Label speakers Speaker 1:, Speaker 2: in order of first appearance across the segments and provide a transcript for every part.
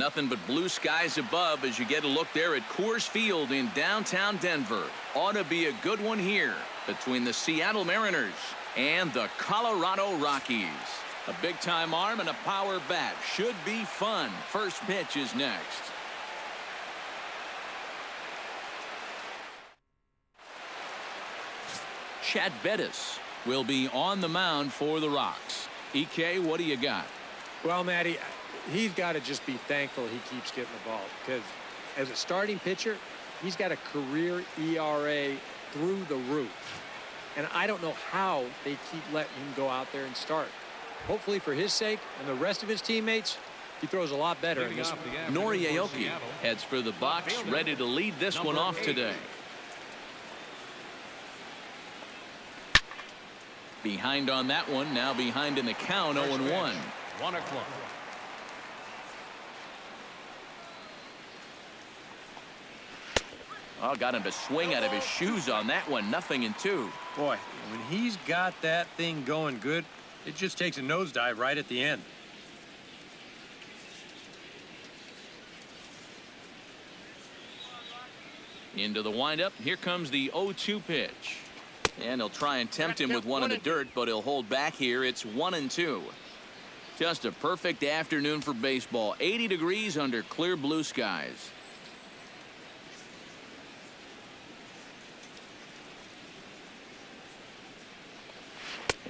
Speaker 1: Nothing but blue skies above as you get a look there at Coors Field in downtown Denver. Ought to be a good one here between the Seattle Mariners and the Colorado Rockies. A big-time arm and a power bat. Should be fun. First pitch is next. Chad Bettis will be on the mound for the Rocks. EK, what do you got?
Speaker 2: Well, Matty, he's got to just be thankful he keeps getting the ball, because as a starting pitcher, he's got a career ERA through the roof. And I don't know how they keep letting him go out there and start. Hopefully for his sake and the rest of his teammates, he throws a lot better in this one.
Speaker 1: Nori Aoki heads for the box, ready to lead this one off today. Behind on that one, now behind in the count, 0-1.
Speaker 3: 1 o'clock.
Speaker 1: Oh, got him to swing out of his shoes on that one. 0-2.
Speaker 2: Boy, when he's got that thing going good, it just takes a nosedive right at the end.
Speaker 1: Into the windup. Here comes the 0-2 pitch. And he'll try and tempt him with one in the dirt, but he'll hold back here. It's 1-2. Just a perfect afternoon for baseball. 80 degrees under clear blue skies.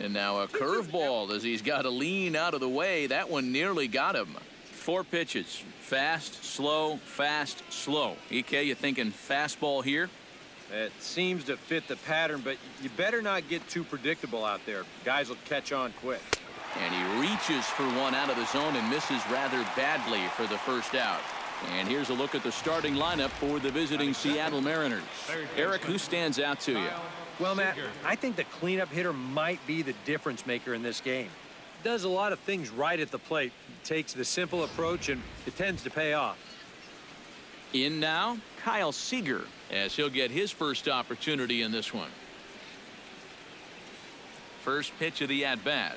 Speaker 1: And now a curveball as he's got to lean out of the way. That one nearly got him. 4 pitches. Fast, slow, fast, slow. EK, you thinking fastball here?
Speaker 2: It seems to fit the pattern, but you better not get too predictable out there. Guys will catch on quick.
Speaker 1: And he reaches for one out of the zone and misses rather badly for the first out. And here's a look at the starting lineup for the visiting Seattle Mariners. Eric, who stands out to you?
Speaker 2: Well, Matt, I think the cleanup hitter might be the difference maker in this game. Does a lot of things right at the plate. Takes the simple approach, and it tends to pay off.
Speaker 1: In now, Kyle Seager, as he'll get his first opportunity in this one. First pitch of the at-bat.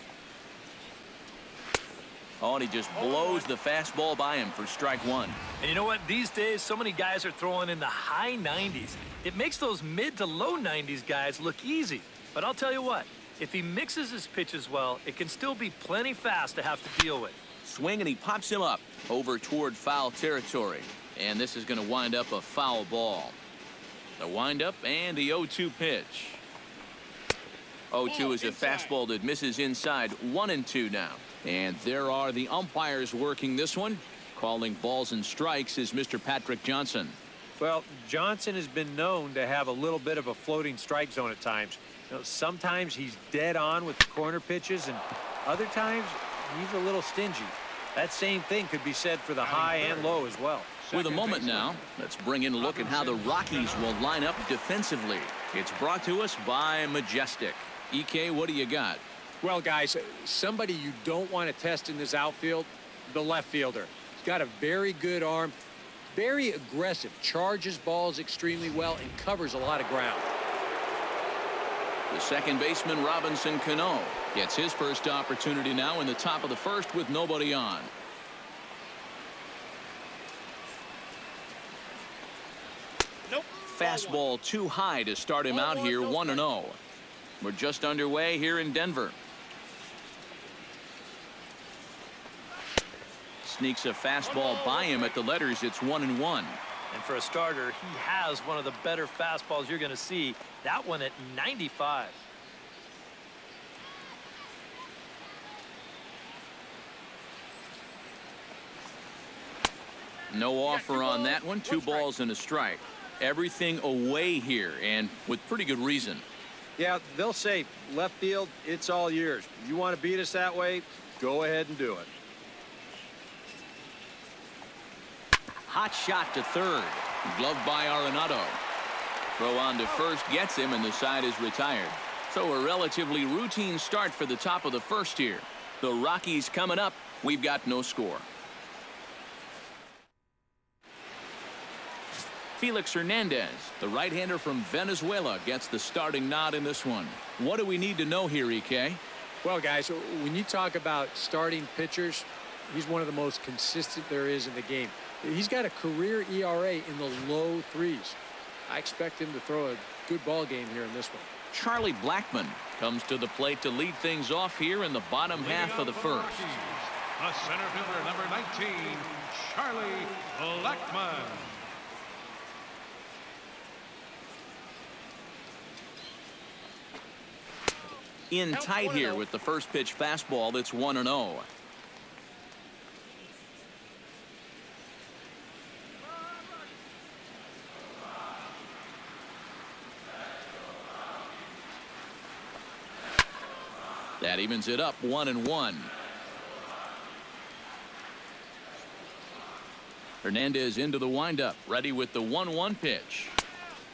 Speaker 1: Oh, and he just blows the fastball by him for strike one.
Speaker 3: And you know what? These days, so many guys are throwing in the high 90s. It makes those mid to low 90s guys look easy. But I'll tell you what, if he mixes his pitches well, it can still be plenty fast to have to deal with.
Speaker 1: Swing, and he pops him up over toward foul territory. And this is going to wind up a foul ball. The windup and the 0-2 pitch. 0-2 is a fastball that misses inside. 1-2 now. And there are the umpires working this one. Calling balls and strikes is Mr. Patrick Johnson.
Speaker 2: Well, Johnson has been known to have a little bit of a floating strike zone at times. You know, sometimes he's dead on with the corner pitches, and other times he's a little stingy. That same thing could be said for the high and low as well.
Speaker 1: With a moment now, let's bring in a look at how the Rockies will line up defensively. It's brought to us by Majestic. EK, what do you got?
Speaker 2: Well, guys, somebody you don't want to test in this outfield, the left fielder. He's got a very good arm, very aggressive, charges balls extremely well, and covers a lot of ground.
Speaker 1: The second baseman, Robinson Cano, gets his first opportunity now in the top of the first with nobody on. Fastball too high to start him out here. 1-0. We're just underway here in Denver. Sneaks a fastball by him at the letters. It's 1-1.
Speaker 3: And for a starter, he has one of the better fastballs you're going to see. That one at 95.
Speaker 1: No offer on that one. 2 balls and a strike. Everything away here, and with pretty good reason.
Speaker 2: Yeah, they'll say, left field, it's all yours. You want to beat us that way? Go ahead and do it.
Speaker 1: Hot shot to third. Gloved by Arenado. Throw on to first gets him, and the side is retired. So a relatively routine start for the top of the first here. The Rockies coming up. We've got no score. Felix Hernandez, the right-hander from Venezuela, gets the starting nod in this one. What do we need to know here, EK?
Speaker 2: Well, guys, when you talk about starting pitchers, He's one of the most consistent there is in the game. He's got a career ERA in the low threes. I expect him to throw a good ball game here in this one.
Speaker 1: Charlie Blackmon comes to the plate to lead things off here in the bottom half of the first.
Speaker 4: The center fielder, number 19, Charlie Blackmon.
Speaker 1: In tight here with the first pitch fastball that's 1-0. That evens it up 1-1. Hernandez into the windup, ready with the 1-1 pitch.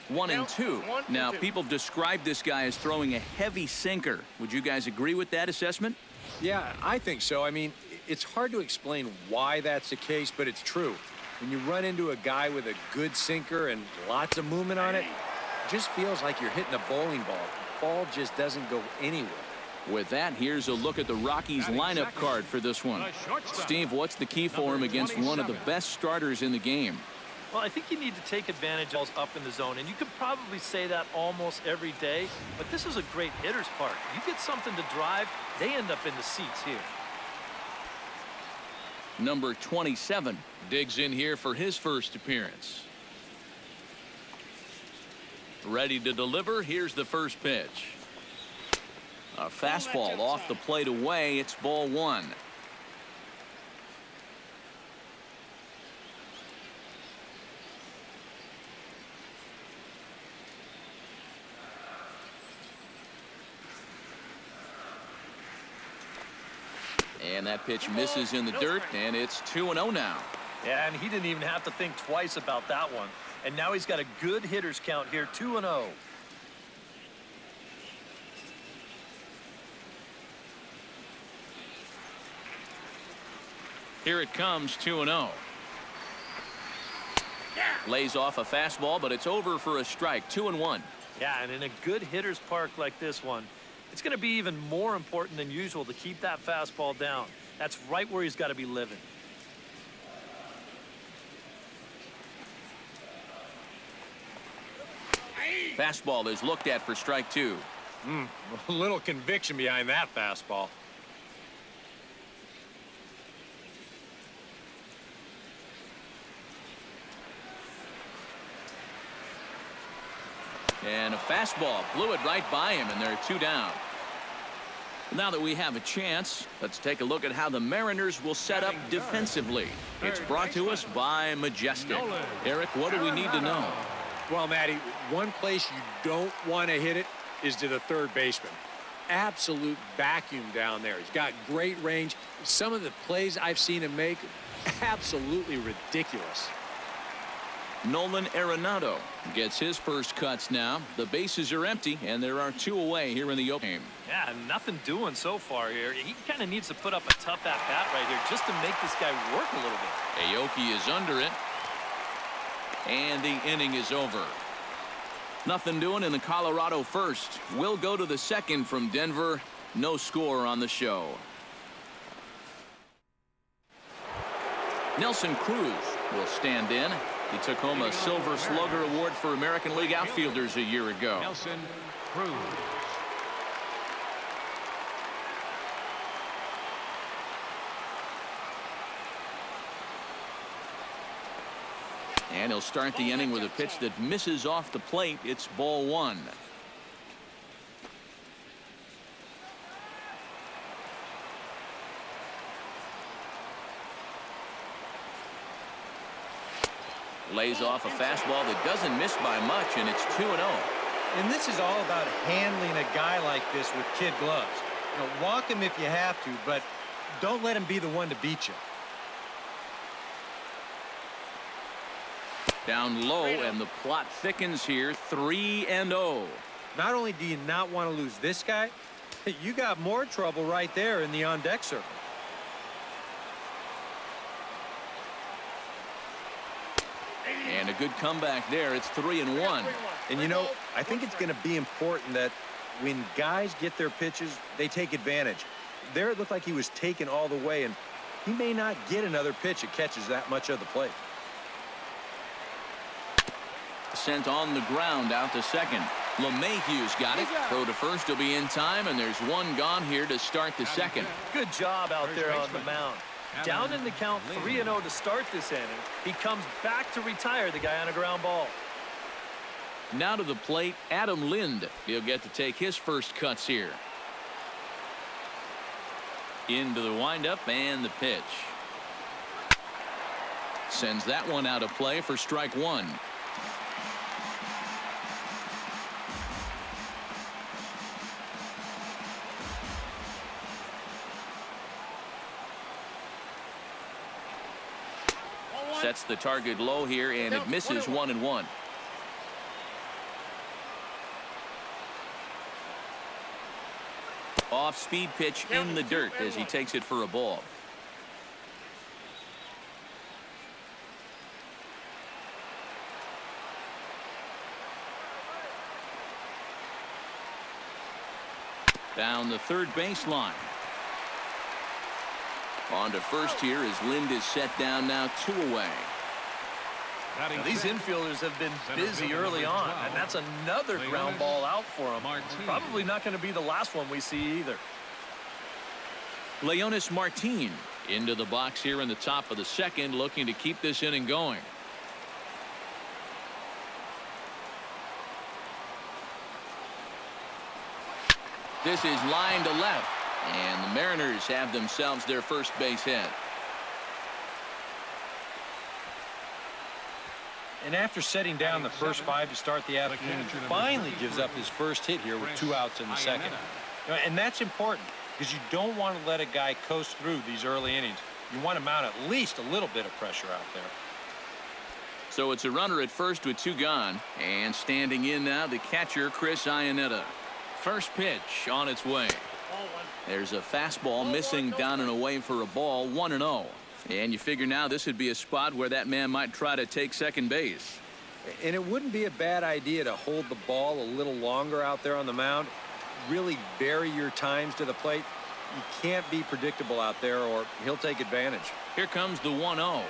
Speaker 1: 1-2. Now, people have described this guy as throwing a heavy sinker. Would you guys agree with that assessment?
Speaker 2: Yeah, I think so. I mean, it's hard to explain why that's the case, but it's true. When you run into a guy with a good sinker and lots of movement on it, it just feels like you're hitting a bowling ball. The ball just doesn't go anywhere.
Speaker 1: With that, here's a look at the Rockies lineup card for this one. Steve, what's the key for him against one of the best starters in the game?
Speaker 3: Well, I think you need to take advantage of balls up in the zone, and you could probably say that almost every day, but this is a great hitter's park. You get something to drive, they end up in the seats here.
Speaker 1: Number 27 digs in here for his first appearance. Ready to deliver. Here's the first pitch. A fastball off the plate away. It's ball one. And that pitch misses in the dirt, and it's 2-0 now.
Speaker 3: Yeah, and he didn't even have to think twice about that one. And now he's got a good hitter's count here, 2-0.
Speaker 1: Here it comes, 2-0. Lays off a fastball, but it's over for a strike, 2-1.
Speaker 3: Yeah, and in a good hitter's park like this one, it's going to be even more important than usual to keep that fastball down. That's right where he's got to be living.
Speaker 1: Fastball is looked at for strike two.
Speaker 2: A little conviction behind that fastball.
Speaker 1: And a fastball blew it right by him, and they're two down. Now that we have a chance, let's take a look at how the Mariners will set up defensively. It's brought to us by Majestic. Eric, what do we need to know?
Speaker 2: Well, Matty, one place you don't want to hit it is to the third baseman. Absolute vacuum down there. He's got great range. Some of the plays I've seen him make, absolutely ridiculous.
Speaker 1: Nolan Arenado gets his first cuts now. The bases are empty, and there are two away here in the opening game.
Speaker 3: Yeah, nothing doing so far here. He kind of needs to put up a tough at-bat right here just to make this guy work a little bit.
Speaker 1: Aoki is under it, and the inning is over. Nothing doing in the Colorado first. We'll go to the second from Denver. No score on the show. Nelson Cruz will stand in. He took home a Silver Slugger Award for American League outfielders a year ago.
Speaker 4: Nelson Cruz.
Speaker 1: And he'll start the inning with a pitch that misses off the plate. It's ball one. Lays off a fastball that doesn't miss by much, and it's 2-0.
Speaker 5: And this is all about handling a guy like this with kid gloves. You know, walk him if you have to, but don't let him be the one to beat you.
Speaker 1: Down low, and the plot thickens here, 3-0.
Speaker 5: Not only do you not want to lose this guy, you got more trouble right there in the on-deck circle.
Speaker 1: And a good comeback there. It's 3-1.
Speaker 5: And, you know, I think it's going to be important that when guys get their pitches, they take advantage. There it looked like he was taken all the way, and he may not get another pitch that catches that much of the plate.
Speaker 1: Sent on the ground out to second. LeMahieu's got it. Throw to first will be in time, and there's one gone here to start the second.
Speaker 3: Good job out there on the mound. Down in the count 3-0 to start this inning. He comes back to retire the guy on a ground ball.
Speaker 1: Now to the plate, Adam Lind. He'll get to take his first cuts here. Into the windup and the pitch. Sends that one out of play for strike one. Sets the target low here, and it misses 1-1. Off-speed pitch in the dirt as he takes it for a ball. Down the third baseline. On to first here as Lind is set down now 2 away.
Speaker 3: Now, these infielders have been busy early on, and that's another ground ball out for them. Probably not going to be the last one we see either.
Speaker 1: Leonis Martin into the box here in the top of the second, looking to keep this inning going. This is line to left, and the Mariners have themselves their first base hit.
Speaker 5: And after setting down the first 5 to start the afternoon, he finally gives up his first hit here with 2 outs in the second. And that's important because you don't want to let a guy coast through these early innings. You want to mount at least a little bit of pressure out there.
Speaker 1: So it's a runner at first with 2 gone, and standing in now the catcher Chris Iannetta. First pitch on its way. There's a fastball missing down and away for a ball, 1-0. And you figure now this would be a spot where that man might try to take second base.
Speaker 5: And it wouldn't be a bad idea to hold the ball a little longer out there on the mound. Really vary your times to the plate. You can't be predictable out there or he'll take advantage.
Speaker 1: Here comes the 1-0.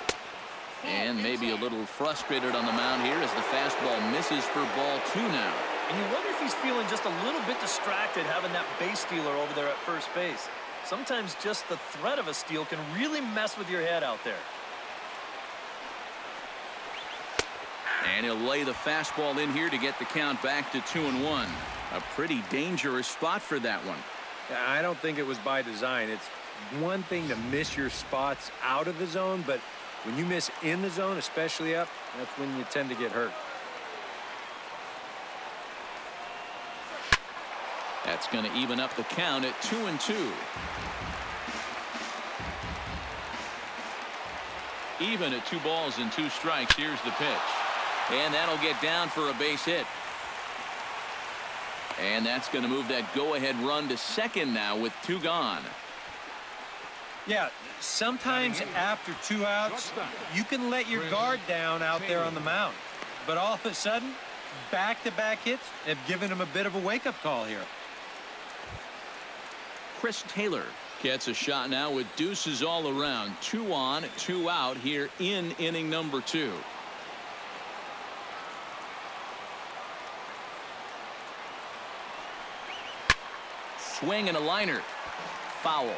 Speaker 1: And maybe a little frustrated on the mound here as the fastball misses for ball 2 now.
Speaker 3: And you wonder if he's feeling just a little bit distracted having that base stealer over there at first base. Sometimes just the threat of a steal can really mess with your head out there.
Speaker 1: And he'll lay the fastball in here to get the count back to 2-1. A pretty dangerous spot for that one.
Speaker 5: I don't think it was by design. It's one thing to miss your spots out of the zone, but when you miss in the zone, especially up, that's when you tend to get hurt.
Speaker 1: That's going to even up the count at 2-2. Even at 2 balls and 2 strikes. Here's the pitch. And that'll get down for a base hit. And that's going to move that go-ahead run to second now with 2 gone.
Speaker 5: Yeah, sometimes after 2 outs, you can let your guard down out there on the mound. But all of a sudden, back-to-back hits have given him a bit of a wake-up call here.
Speaker 1: Chris Taylor gets a shot now with deuces all around. 2 on, 2 out here in inning number 2. Swing and a liner. Foul.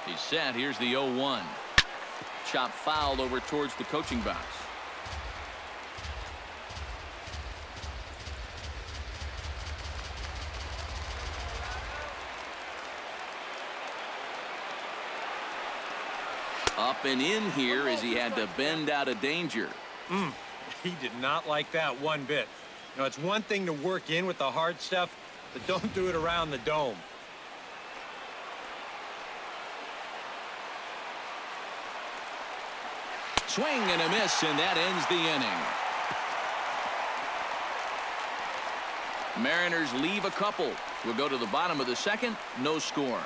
Speaker 1: He's set. Here's the 0-1. Chop fouled over towards the coaching box. Up and in here as he had to bend out of danger.
Speaker 5: He did not like that one bit. You know, it's one thing to work in with the hard stuff, but don't do it around the dome.
Speaker 1: Swing and a miss, and that ends the inning. Mariners leave a couple. We'll go to the bottom of the second. No score.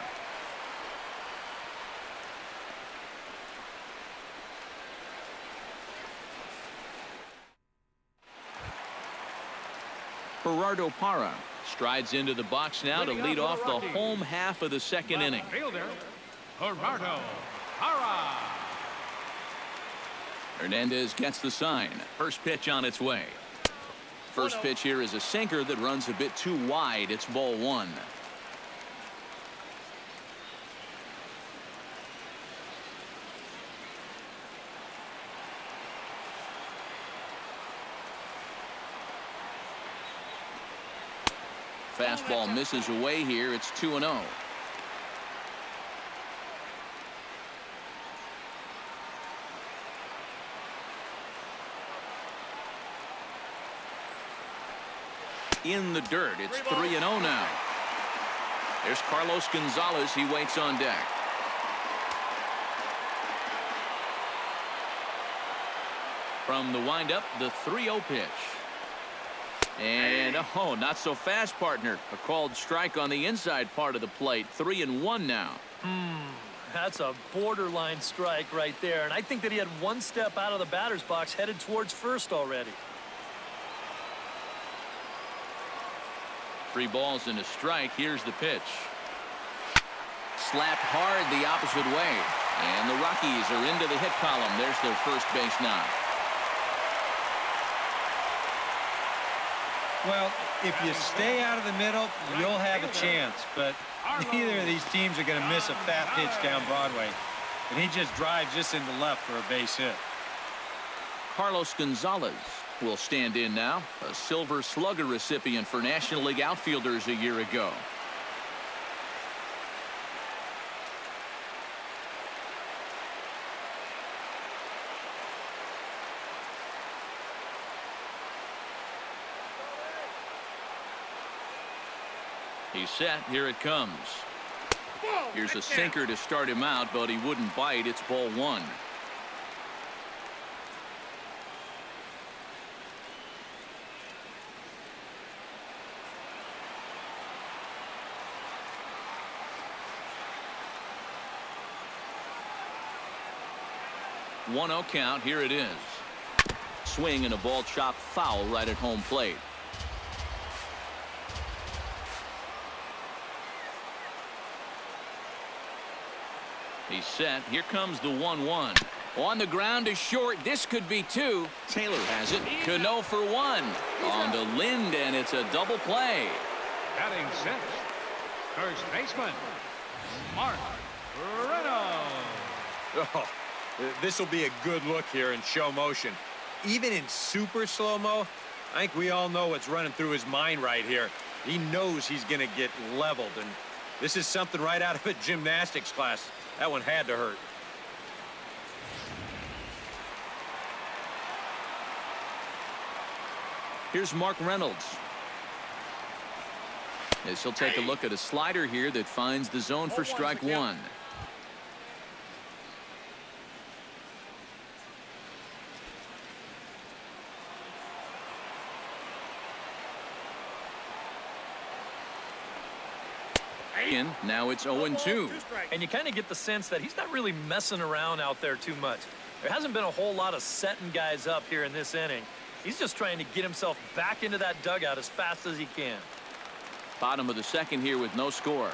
Speaker 1: Gerardo Parra strides into the box now to lead off the home half of the second inning.
Speaker 4: Fielder, Gerardo Parra.
Speaker 1: Hernandez gets the sign. First pitch on its way. First pitch here is a sinker that runs a bit too wide. It's ball one. Fastball misses away here. It's 2-0. In the dirt. It's 3-0 now. There's Carlos Gonzalez. He waits on deck. From the windup, the 3-0 pitch. And, oh, not so fast, partner. A called strike on the inside part of the plate. 3-1 now.
Speaker 3: That's a borderline strike right there. And I think that he had one step out of the batter's box headed towards first already.
Speaker 1: 3 balls and a strike. Here's the pitch. Slapped hard the opposite way. And the Rockies are into the hit column. There's their first base knock.
Speaker 5: Well, if you stay out of the middle, you'll have a chance. But neither of these teams are going to miss a fat pitch down Broadway. And he just drives this into left for a base hit.
Speaker 1: Carlos Gonzalez will stand in now, a Silver Slugger recipient for National League outfielders a year ago. He's set. Here it comes. Here's a sinker to start him out, but he wouldn't bite. It's ball one. One 1-0 count. Here it is. Swing and a ball chopped foul right at home plate. He's set. Here comes the 1-1. On the ground to short. This could be 2. Taylor has it. Cano for 1. On to Lind, and it's a double play.
Speaker 4: Batting sixth, first baseman, Mark Reynolds.
Speaker 5: Oh, this will be a good look here in show motion. Even in super slow-mo, I think we all know what's running through his mind right here. He knows he's going to get leveled, and this is something right out of a gymnastics class. That one had to hurt.
Speaker 1: Here's Mark Reynolds. As he'll take a look at a slider here that finds the zone for strike one. Now it's 0-2.
Speaker 3: And you kind of get the sense that he's not really messing around out there too much. There hasn't been a whole lot of setting guys up here in this inning. He's just trying to get himself back into that dugout as fast as he can.
Speaker 1: Bottom of the second here with no score.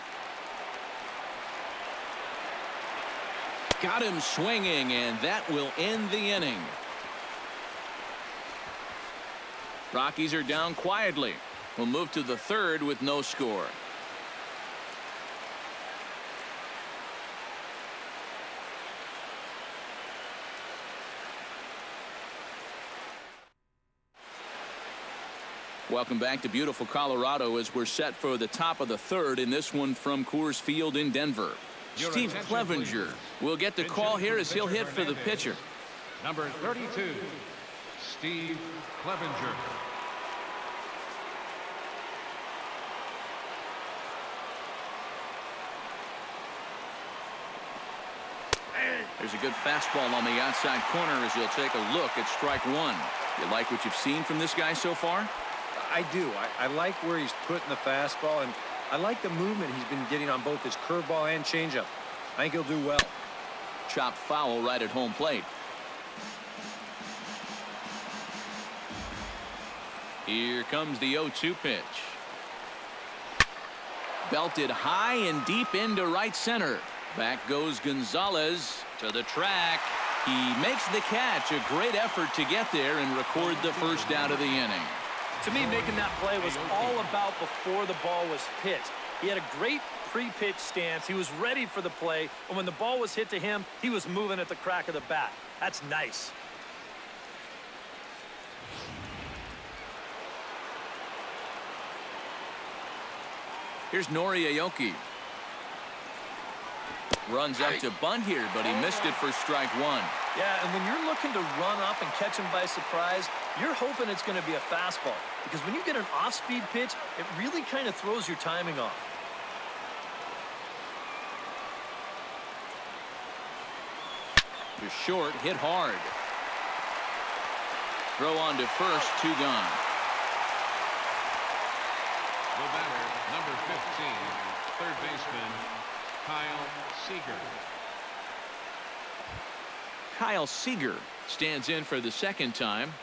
Speaker 1: Got him swinging, and that will end the inning. Rockies are down quietly. We'll move to the third with no score. Welcome back to beautiful Colorado as we're set for the top of the third in this one from Coors Field in Denver. Steve Clevenger will get the call here as he'll hit for the pitcher.
Speaker 4: Number 32, Steve Clevenger.
Speaker 1: There's a good fastball on the outside corner as he'll take a look at strike one. You like what you've seen from this guy so far?
Speaker 5: I do. I like where he's putting the fastball, and I like the movement he's been getting on both his curveball and changeup. I think he'll do well.
Speaker 1: Chopped foul right at home plate. Here comes the 0-2 pitch. Belted high and deep into right center. Back goes Gonzalez to the track. He makes the catch. A great effort to get there and record the first out of the inning.
Speaker 3: To me, making that play was all about before the ball was pitched. He had a great pre-pitch stance. He was ready for the play, and when the ball was hit to him, he was moving at the crack of the bat. That's nice.
Speaker 1: Here's Nori Aoki. Runs up to bunt here, but he missed it for strike one.
Speaker 3: Yeah, and when you're looking to run up and catch him by surprise, you're hoping it's going to be a fastball. Because when you get an off-speed pitch, it really kind of throws your timing off.
Speaker 1: To short, hit hard. Throw on to first, 2 gone.
Speaker 4: The batter, number 15, third baseman, Kyle Seager.
Speaker 1: Kyle Seager stands in for the second time.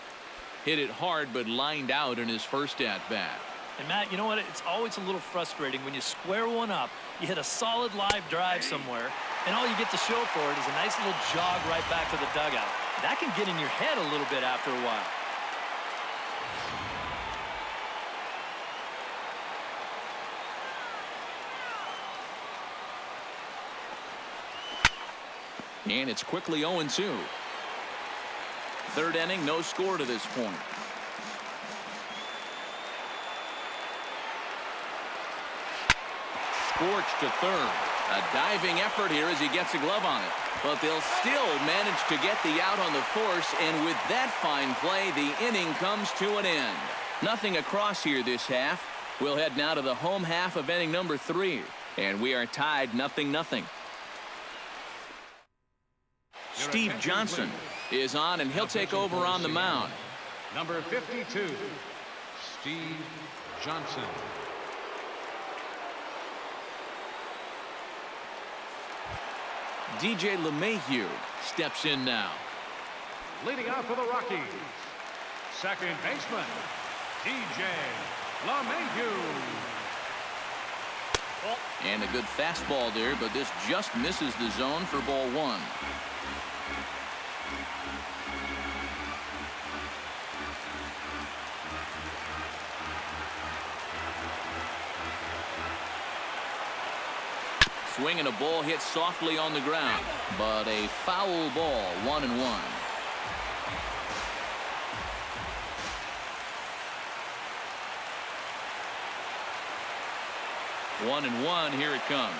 Speaker 1: Hit it hard, but lined out in his first at-bat.
Speaker 3: And Matt, you know what? It's always a little frustrating when you square one up, you hit a solid live drive somewhere, and all you get to show for it is a nice little jog right back to the dugout. That can get in your head a little bit after a while.
Speaker 1: And it's quickly 0-2. Third inning, no score to this point. Scorched to third. A diving effort here as he gets a glove on it. But they'll still manage to get the out on the force, and with that fine play, the inning comes to an end. Nothing across here this half. We'll head now to the home half of inning number 3. And we are tied 0-0. Steve Johnson is on, and he'll take over on the mound.
Speaker 4: Number 52, Steve Johnson.
Speaker 1: DJ LeMahieu steps in now.
Speaker 4: Leading off for the Rockies, second baseman, DJ LeMahieu.
Speaker 1: And a good fastball there, but this just misses the zone for ball 1. Swing and a ball hit softly on the ground, but a foul ball, 1-1. One and one, here it comes.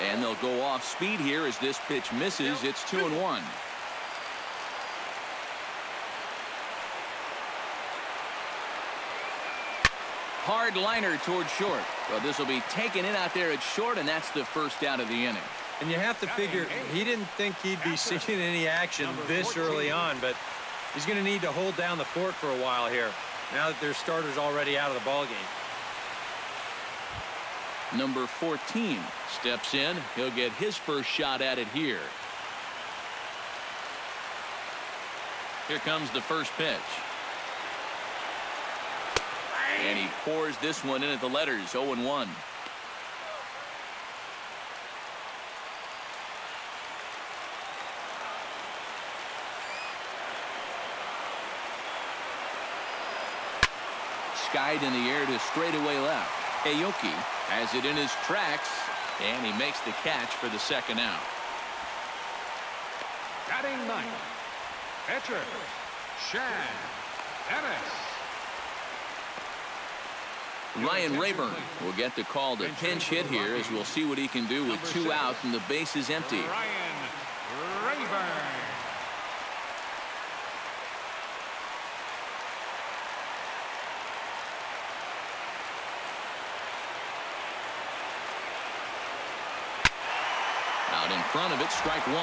Speaker 1: And they'll go off speed here as this pitch misses. It's 2-1. Hard liner toward short. Well, this will be taken in out there at short, and that's the first out of the inning.
Speaker 5: And you have to figure he didn't think he'd be seeing any action this early on, but he's going to need to hold down the fort for a while here now that their starter's already out of the ballgame.
Speaker 1: Number 14 steps in. He'll get his first shot at it here. Here comes the first pitch. And he pours this one in at the letters, 0-1. Skied in the air to straightaway left. Aoki has it in his tracks, and he makes the catch for the second out.
Speaker 4: Batting ninth, pitcher, Shad Dennis.
Speaker 1: Ryan Rayburn will get the call to pinch hit here, as we'll see what he can do with 2 out and the bases empty.
Speaker 4: Ryan Rayburn.
Speaker 1: Out in front of it, strike 1.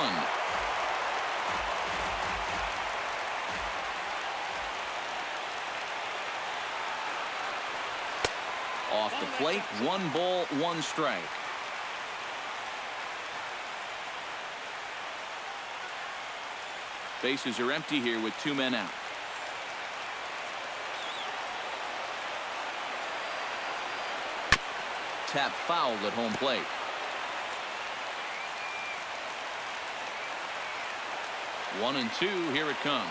Speaker 1: Off the plate, 1 ball, 1 strike. Bases are empty here with 2 men out. tap fouled at home plate. One and two, here it comes.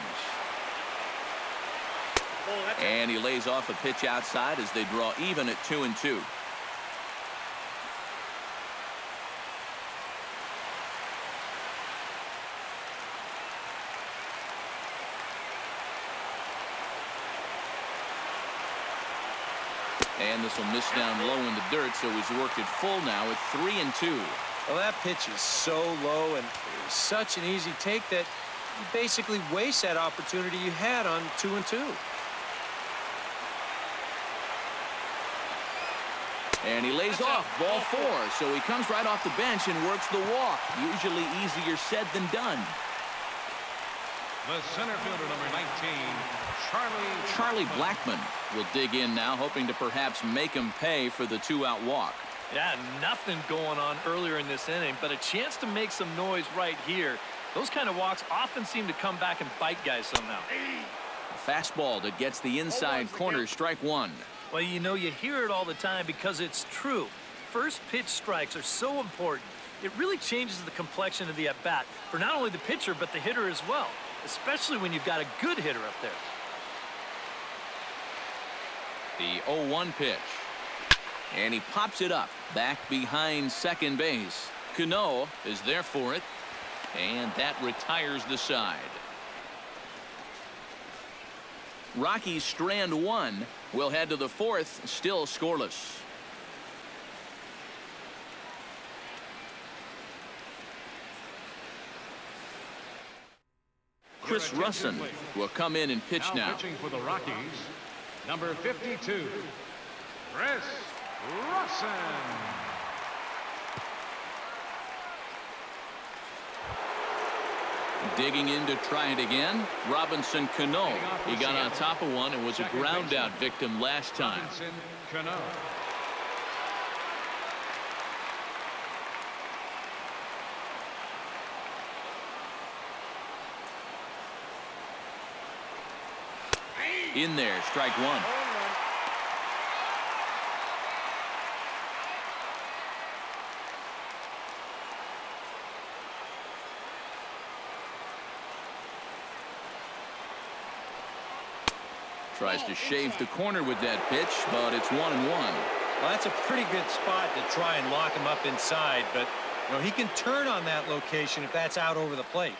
Speaker 1: And he lays off a pitch outside as they draw even at 2-2. And this will miss down low in the dirt, so he's worked it full now at 3-2.
Speaker 5: Well, that pitch is so low and such an easy take that you basically waste that opportunity you had on 2-2.
Speaker 1: And he lays off ball 4, so he comes right off the bench and works the walk. Usually easier said than done.
Speaker 4: The center fielder, number 19,
Speaker 1: Charlie Blackmon will dig in now, hoping to perhaps make him pay for the 2-out walk.
Speaker 3: Yeah, nothing going on earlier in this inning, but a chance to make some noise right here. Those kind of walks often seem to come back and bite guys somehow.
Speaker 1: A fastball that gets the inside corner, strike 1.
Speaker 3: Well, you know, you hear it all the time because it's true. First pitch strikes are so important. It really changes the complexion of the at-bat for not only the pitcher, but the hitter as well, especially when you've got a good hitter up there.
Speaker 1: The 0-1 pitch. And he pops it up back behind second base. Cano is there for it. And that retires the side. Rockies strand 1. We'll head to the 4th, still scoreless. Chris Russin will come in and pitch now.
Speaker 4: Pitching for the Rockies, number 52, Chris Russin.
Speaker 1: Digging in to try it again. Robinson Cano. He got on top of one and was a ground out victim last time.
Speaker 4: Robinson Cano.
Speaker 1: In there, strike 1. Tries to shave the corner with that pitch, but it's 1-1.
Speaker 5: Well, that's a pretty good spot to try and lock him up inside, but you know, he can turn on that location if that's out over the plate.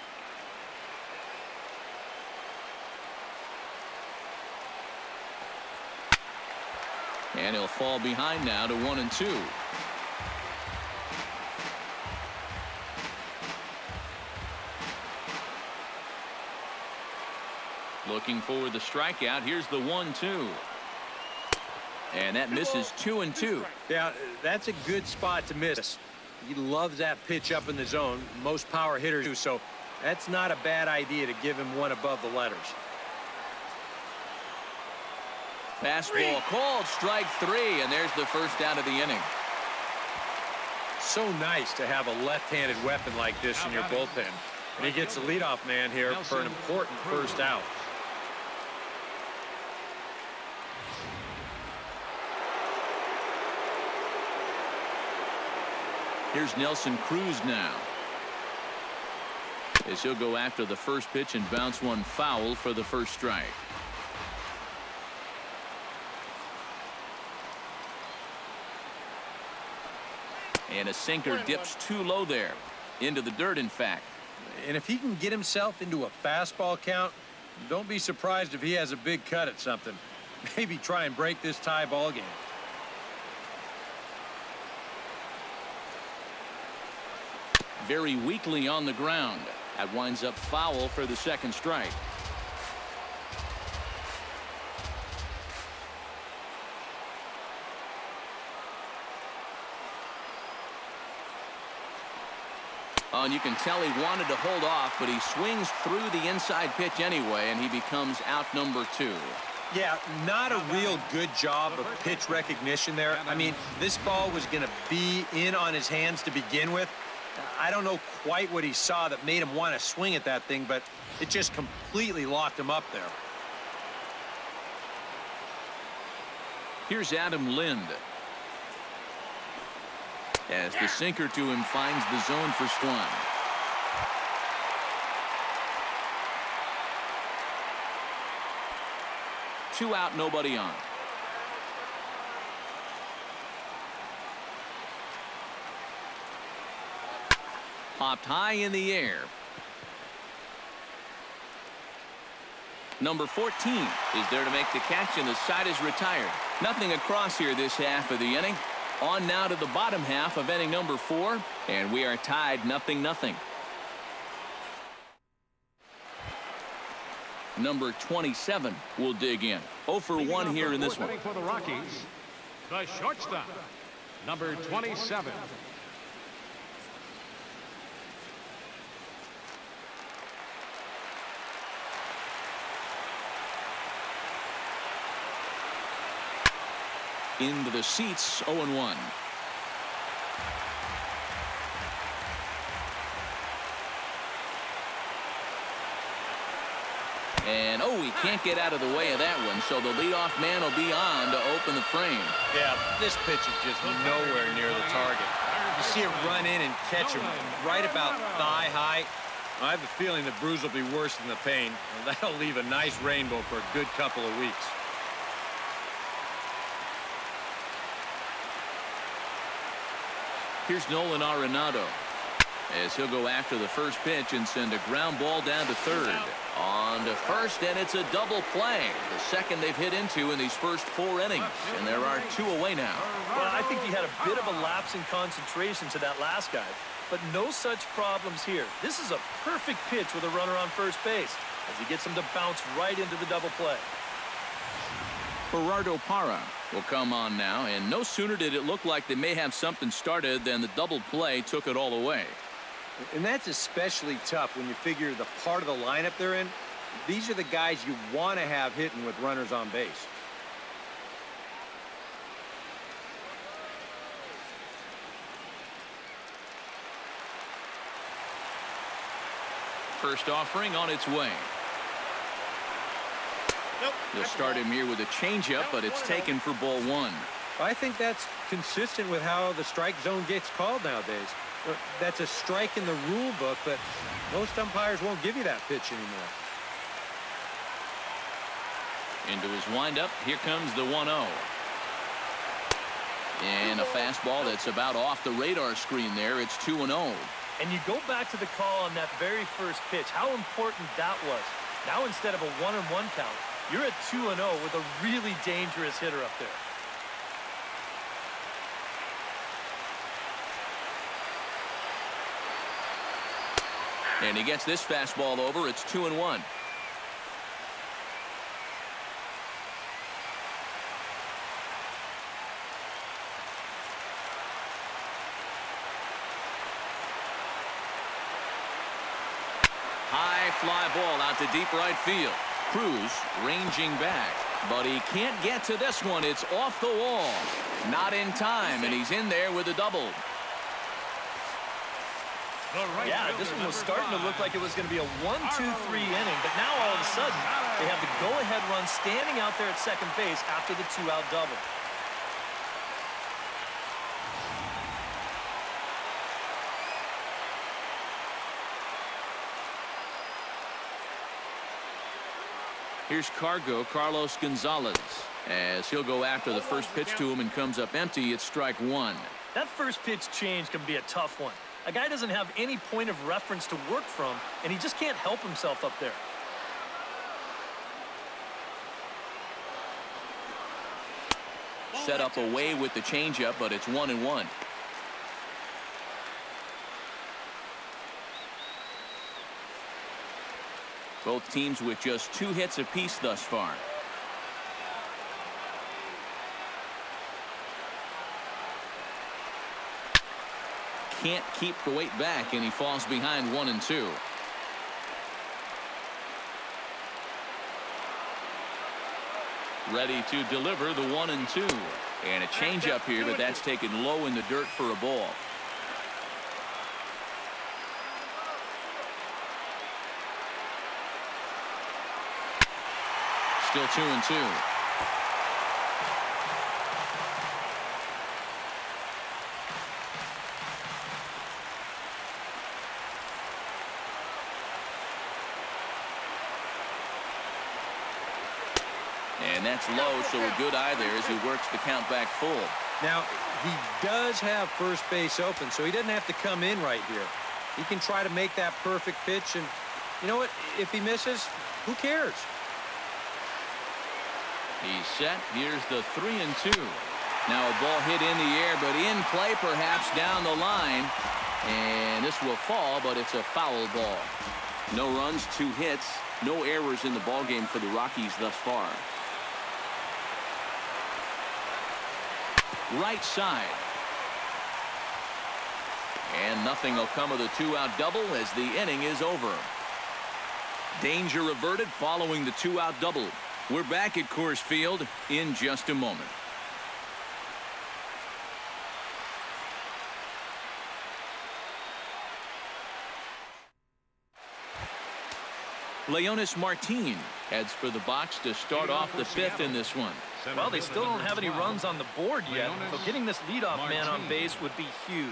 Speaker 1: And he'll fall behind now to 1-2. Looking for the strikeout. Here's the 1-2. And that misses 2-2.
Speaker 5: Yeah, that's a good spot to miss. He loves that pitch up in the zone. Most power hitters do, so that's not a bad idea to give him one above the letters.
Speaker 1: Fastball called, strike 3, and there's the first out of the inning.
Speaker 5: So nice to have a left-handed weapon like this in your bullpen. And he gets the leadoff man here for an important first out.
Speaker 1: Here's Nelson Cruz now, as he'll go after the first pitch and bounce one foul for the first strike. And a sinker dips too low there, into the dirt, in fact.
Speaker 5: And if he can get himself into a fastball count, don't be surprised if he has a big cut at something. Maybe try and break this tie ball game.
Speaker 1: Very weakly on the ground. That winds up foul for the second strike. Oh, and you can tell he wanted to hold off, but he swings through the inside pitch anyway, and he becomes out number 2.
Speaker 5: Yeah, not a real good job of pitch recognition there. I mean, this ball was going to be in on his hands to begin with. I don't know quite what he saw that made him want to swing at that thing, but it just completely locked him up there.
Speaker 1: Here's Adam Lind. as the sinker to him finds the zone for one. Two out, nobody on. Popped high in the air. Number 14 is there to make the catch, and the side is retired. Nothing across here this half of the inning. On now to the bottom half of inning number 4, and we are tied 0-0. Number 27 will dig in. 0 for 1 here in this one.
Speaker 4: For the Rockies, the shortstop, number 27.
Speaker 1: Into the seats, 0-1. And, oh, he can't get out of the way of that one, so the leadoff man will be on to open the frame.
Speaker 5: Yeah, this pitch is just nowhere near the target. You see it run in and catch him right about thigh high. I have the feeling the bruise will be worse than the pain, and that'll leave a nice rainbow for a good couple of weeks.
Speaker 1: Here's Nolan Arenado as he'll go after the first pitch and send a ground ball down to third. On to first, and it's a double play. The second they've hit into in these first 4 innings, and there are 2 away now.
Speaker 3: Well, I think he had a bit of a lapse in concentration to that last guy, but no such problems here. This is a perfect pitch with a runner on first base as he gets him to bounce right into the double play.
Speaker 1: Gerardo Parra will come on now, and no sooner did it look like they may have something started than the double play took it all away.
Speaker 5: And that's especially tough when you figure the part of the lineup they're in. These are the guys you want to have hitting with runners on base.
Speaker 1: First offering on its way. They'll start him here with a changeup, but it's taken for ball 1.
Speaker 5: I think that's consistent with how the strike zone gets called nowadays. That's a strike in the rule book, but most umpires won't give you that pitch anymore.
Speaker 1: Into his windup, here comes the 1-0. And a fastball that's about off the radar screen there. It's 2-0.
Speaker 3: And you go back to the call on that very first pitch, how important that was. Now instead of a 1-1 count, you're at 2-0 with a really dangerous hitter up there.
Speaker 1: And he gets this fastball over. It's 2-1. High fly ball out to deep right field. Cruz ranging back, but he can't get to this one. It's off the wall. Not in time, and he's in there with a double.
Speaker 3: Yeah, this one was starting to look like it was going to be a 1-2-3 inning, but now all of a sudden they have the go-ahead run standing out there at second base after the 2-out double.
Speaker 1: Here's Carlos Gonzalez, as he'll go after the first pitch to him and comes up empty. It's strike 1.
Speaker 3: That first pitch change can be a tough one. A guy doesn't have any point of reference to work from, and he just can't help himself up there.
Speaker 1: Set up away with the changeup, but it's 1-1. Both teams with just 2 hits apiece thus far. Can't keep the weight back, and he falls behind 1-2. Ready to deliver the 1-2. And a changeup here, but that's taken low in the dirt for a ball. Still 2-2. And that's low, so a good eye there as he works the count back full.
Speaker 5: Now, he does have first base open, so he doesn't have to come in right here. He can try to make that perfect pitch, and you know what? If he misses, who cares?
Speaker 1: He's set. Here's the 3-2. Now a ball hit in the air, but in play perhaps down the line. And this will fall, but it's a foul ball. No runs, 2 hits, no errors in the ballgame for the Rockies thus far. Right side. And nothing will come of the 2-out double as the inning is over. Danger averted following the 2-out double. We're back at Coors Field in just a moment. Leonis Martin heads for the box to start off the 5th in this one.
Speaker 3: Well, they still don't have any runs on the board yet, so getting this leadoff man on base would be huge.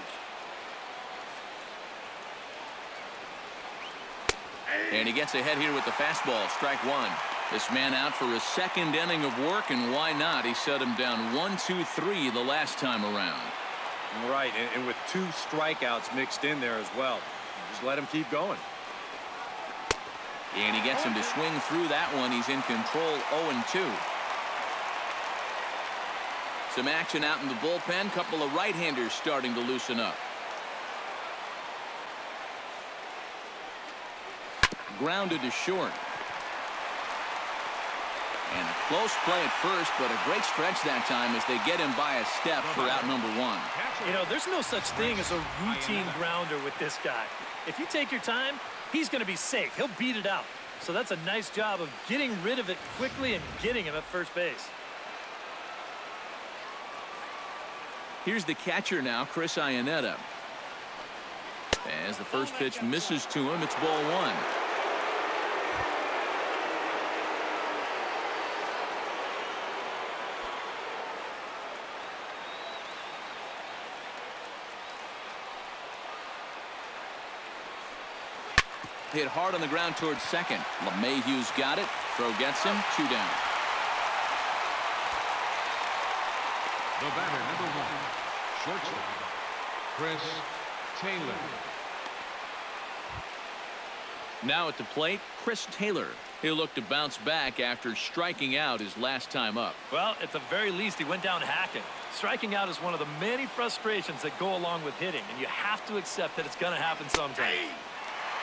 Speaker 1: And he gets ahead here with the fastball, strike 1. This man out for a 2nd inning of work, and why not? He set him down 1-2-3 the last time around.
Speaker 5: Right, and with 2 strikeouts mixed in there as well. Just let him keep going.
Speaker 1: And he gets him to swing through that one. He's in control, 0-2. Some action out in the bullpen. Couple of right-handers starting to loosen up. Grounded to short. And a close play at first, but a great stretch that time as they get him by a step for out number 1.
Speaker 3: You know, there's no such thing as a routine grounder with this guy. If you take your time, he's going to be safe. He'll beat it out. So that's a nice job of getting rid of it quickly and getting him at first base.
Speaker 1: Here's the catcher now, Chris Iannetta. As the first pitch misses to him, it's ball 1. Hit hard on the ground towards second. LeMahieu's got it. Throw gets him. 2 down.
Speaker 4: The batter, number 1, shortstop, Chris Taylor.
Speaker 1: Now at the plate, Chris Taylor. He'll look to bounce back after striking out his last time up.
Speaker 3: Well, at the very least, he went down hacking. Striking out is one of the many frustrations that go along with hitting, and you have to accept that it's going to happen sometime.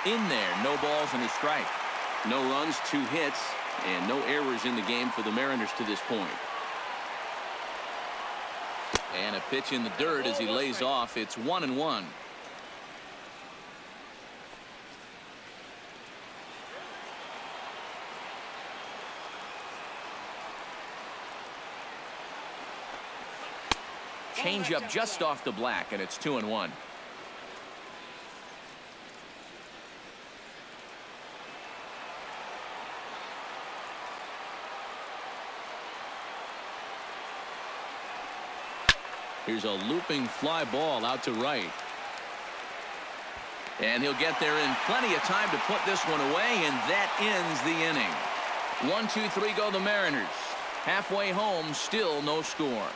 Speaker 1: In there, no balls and a strike. No runs, 2 hits, and no errors in the game for the Mariners to this point. And a pitch in the dirt as he lays off. It's 1-1. Change up just off the black, and it's 2-1. Here's a looping fly ball out to right. And he'll get there in plenty of time to put this one away, and that ends the inning. 1-2-3 go the Mariners. Halfway home, still no score.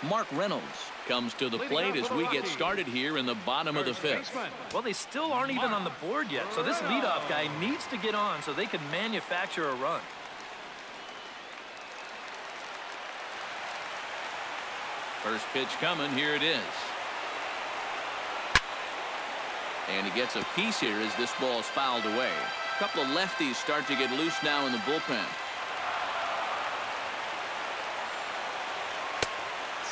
Speaker 1: Mark Reynolds comes to the plate as we get started here in the bottom of the 5th.
Speaker 3: Well, they still aren't even on the board yet, so this leadoff guy needs to get on so they can manufacture a run.
Speaker 1: First pitch coming. Here it is. And he gets a piece here as this ball is fouled away. A couple of lefties start to get loose now in the bullpen.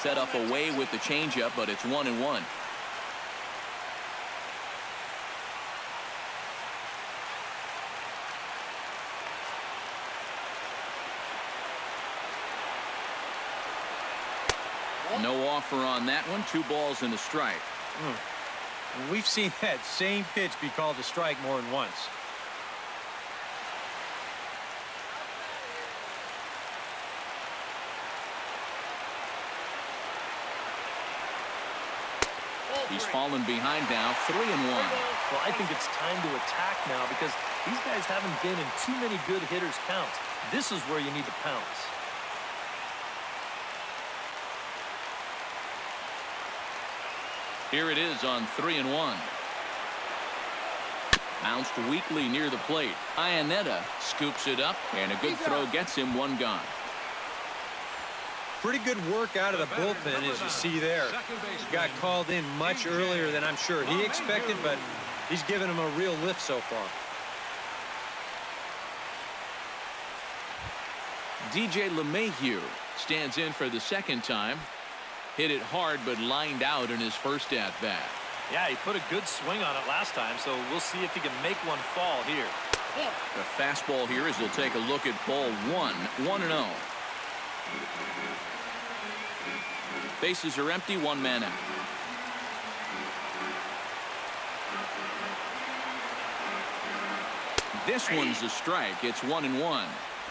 Speaker 1: Set up away with the changeup, but it's 1-1. No offer on that one. 2 balls and a strike.
Speaker 5: We've seen that same pitch be called a strike more than once.
Speaker 1: He's fallen behind now, 3-1.
Speaker 3: Well, I think it's time to attack now because these guys haven't been in too many good hitters' counts. This is where you need to pounce.
Speaker 1: Here it is on 3-1. Bounced weakly near the plate. Iannetta scoops it up, and a good throw gets him one gone.
Speaker 5: Pretty good work out of the bullpen, as you see there. Got called in much earlier than I'm sure he expected, but he's given him a real lift so far.
Speaker 1: DJ LeMahieu stands in for the second time. Hit it hard, but lined out in his first at-bat.
Speaker 3: Yeah, he put a good swing on it last time, so we'll see if he can make one fall here.
Speaker 1: The fastball here as he'll take a look at ball 1-0. Bases are empty, one man out. This one's a strike. It's 1-1.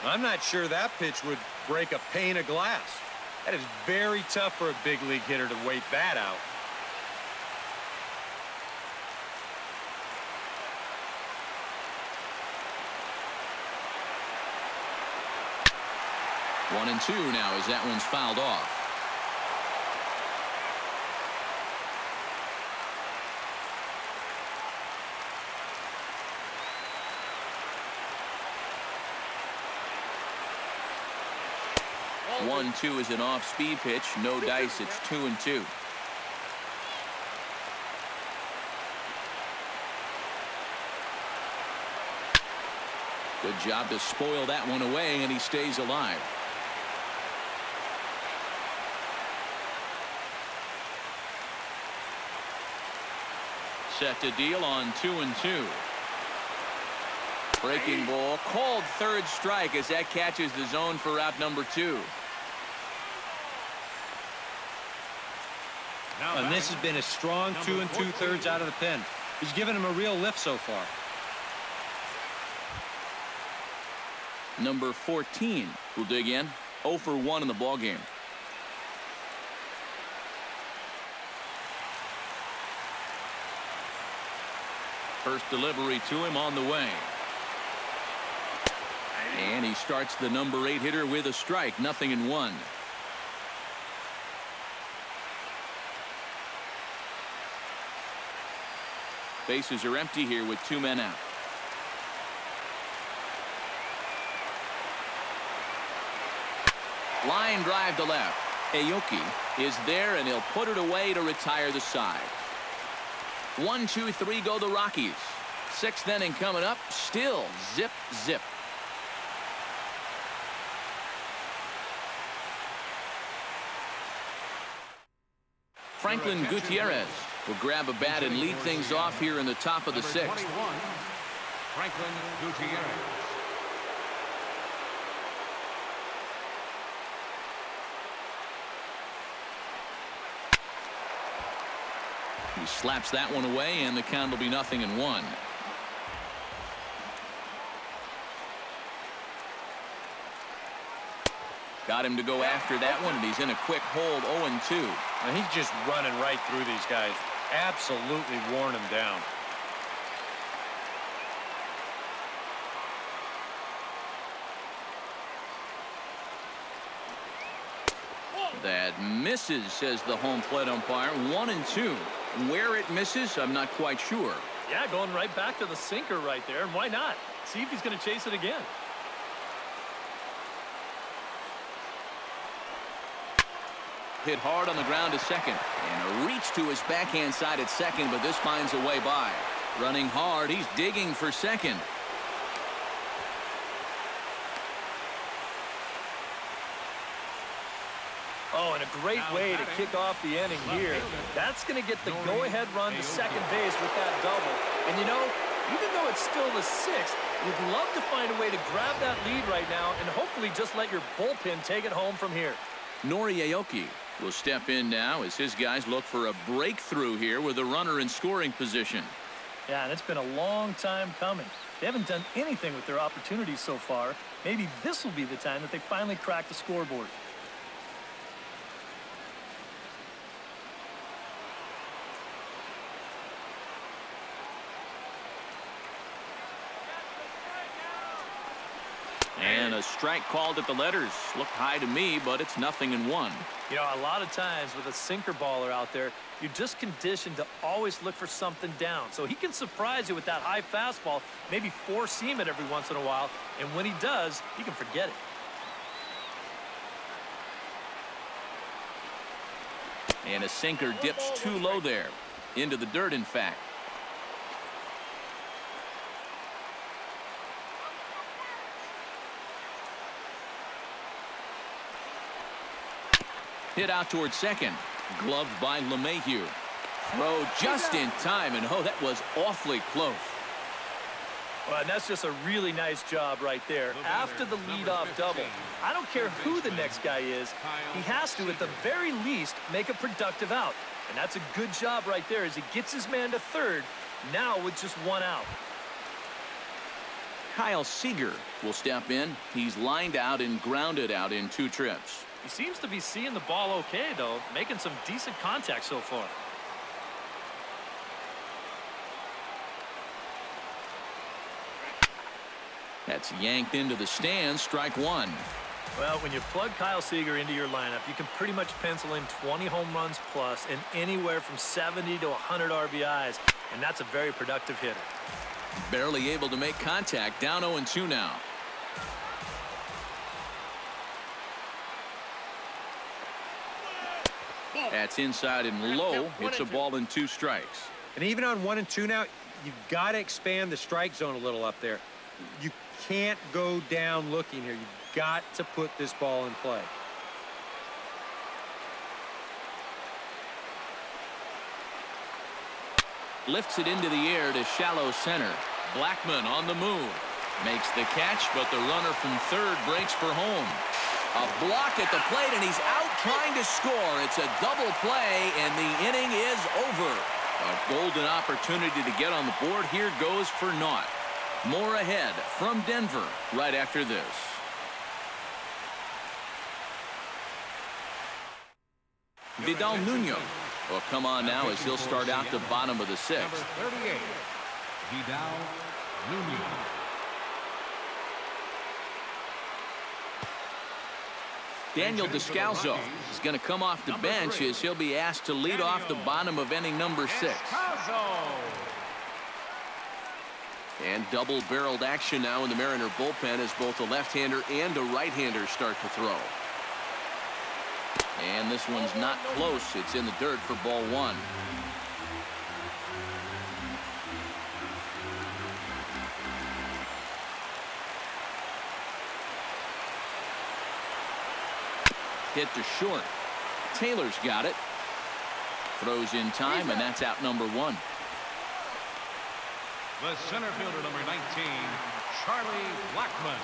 Speaker 5: I'm not sure that pitch would break a pane of glass. That is very tough for a big league hitter to wait that out.
Speaker 1: One and two now as that one's fouled off. One-two is an off-speed pitch. No dice. It's 2-2. Good job to spoil that one away, and he stays alive. Set to deal on 2-2. Breaking ball, called third strike as that catches the zone for out number 2.
Speaker 5: And this has been a strong 2 2/3 out of the pen. He's given him a real lift so far.
Speaker 1: Number 14 will dig in. 0 for 1 in the ballgame. First delivery to him on the way. And he starts the number 8 hitter with a strike. 0-1. Bases are empty here with 2 men out. Line drive to left. Aoki is there, and he'll put it away to retire the side. 1, 2, 3 go the Rockies. 6th inning coming up. Still zip, zip. Franklin Gutierrez will grab a bat and lead things off here in the top of the 6th.
Speaker 4: Franklin Gutierrez.
Speaker 1: He slaps that one away, and the count will be 0-1. Got him to go after that one, and he's in a quick hold. 0-2.
Speaker 5: And he's just running right through these guys. Absolutely worn them down.
Speaker 1: That misses, says the home plate umpire. 1-2. Where it misses, I'm not quite sure.
Speaker 3: Yeah, going right back to the sinker right there, and why not? See if he's going to chase it again.
Speaker 1: Hit hard on the ground to second, and a reach to his backhand side at second, but this finds a way by. Running hard, he's digging for second.
Speaker 3: Oh, and a great way to kick off the inning here. That's going to get the go-ahead run to second base with that double. And you know, even though it's still the 6th, you'd love to find a way to grab that lead right now and hopefully just let your bullpen take it home from here.
Speaker 1: Nori Aoki will step in now as his guys look for a breakthrough here with a runner in scoring position.
Speaker 3: Yeah, and it's been a long time coming. They haven't done anything with their opportunities so far. Maybe this will be the time that they finally crack the scoreboard.
Speaker 1: strike called at the letters. Looked high to me, but it's 0-1.
Speaker 3: You know, a lot of times with a sinker baller out there, you're just conditioned to always look for something down. So he can surprise you with that high fastball, maybe four-seam it every once in a while, and when he does, you can forget it.
Speaker 1: And a sinker dips too low there. Into the dirt, in fact. Hit out towards second. Gloved by LeMahieu. Throw just in time, and oh, that was awfully close.
Speaker 3: Well, and that's just a really nice job right there. After the leadoff double, I don't care who the next guy is, he has to, at the very least, make a productive out. And that's a good job right there as he gets his man to third, now with just one out.
Speaker 1: Kyle Seager will step in. He's lined out and grounded out in 2 trips.
Speaker 3: He seems to be seeing the ball okay, though, making some decent contact so far.
Speaker 1: That's yanked into the stands, strike 1.
Speaker 3: Well, when you plug Kyle Seager into your lineup, you can pretty much pencil in 20 home runs plus and anywhere from 70 to 100 RBIs, and that's a very productive hitter.
Speaker 1: Barely able to make contact, down 0-2 now. That's inside and low. It's a ball and 2 strikes.
Speaker 5: And even on 1-2 now, you've got to expand the strike zone a little up there. You can't go down looking here. You've got to put this ball in play.
Speaker 1: Lifts it into the air to shallow center. Blackman on the move. Makes the catch, but the runner from third breaks for home. A block at the plate, and he's out trying to score. It's a double play, and the inning is over. A golden opportunity to get on the board here goes for naught. More ahead from Denver right after this. Vidal Nuno will come on now as he'll start out the bottom of the 6th.
Speaker 4: Number 38, Vidal Nuno.
Speaker 1: Daniel Descalzo is going to come off the bench as he'll be asked to lead off the bottom of inning number 6. And double-barreled action now in the Mariner bullpen as both a left-hander and a right-hander start to throw. And this one's not close. It's in the dirt for ball 1. Hit to short. Taylor's got it. Throws in time, and that's out number 1.
Speaker 4: The center fielder, number 19, Charlie Blackmon.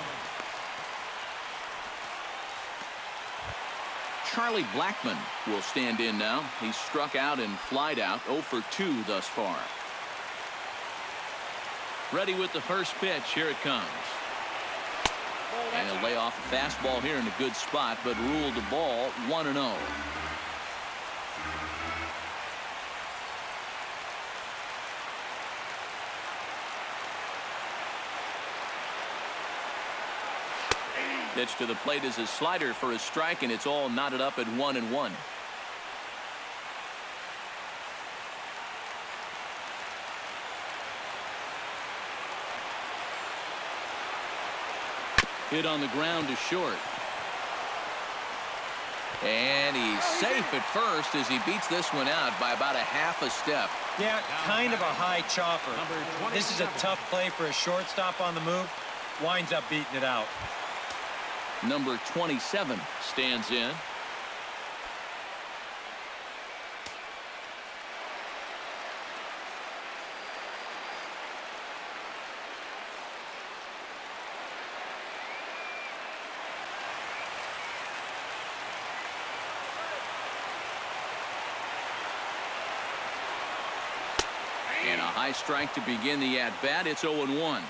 Speaker 1: Charlie Blackmon will stand in now. He's struck out and flied out, 0 for 2 thus far. Ready with the first pitch. Here it comes. And he'll lay off a fastball here in a good spot, but ruled the ball 1-0. Pitch to the plate is a slider for a strike, and it's all knotted up at 1-1. Hit on the ground to short. And he's safe at first as he beats this one out by about a half a step.
Speaker 5: Yeah, kind of a high chopper. This is a tough play for a shortstop on the move. Winds up beating it out.
Speaker 1: Number 27 stands in. And a high strike to begin the at-bat. It's 0-1.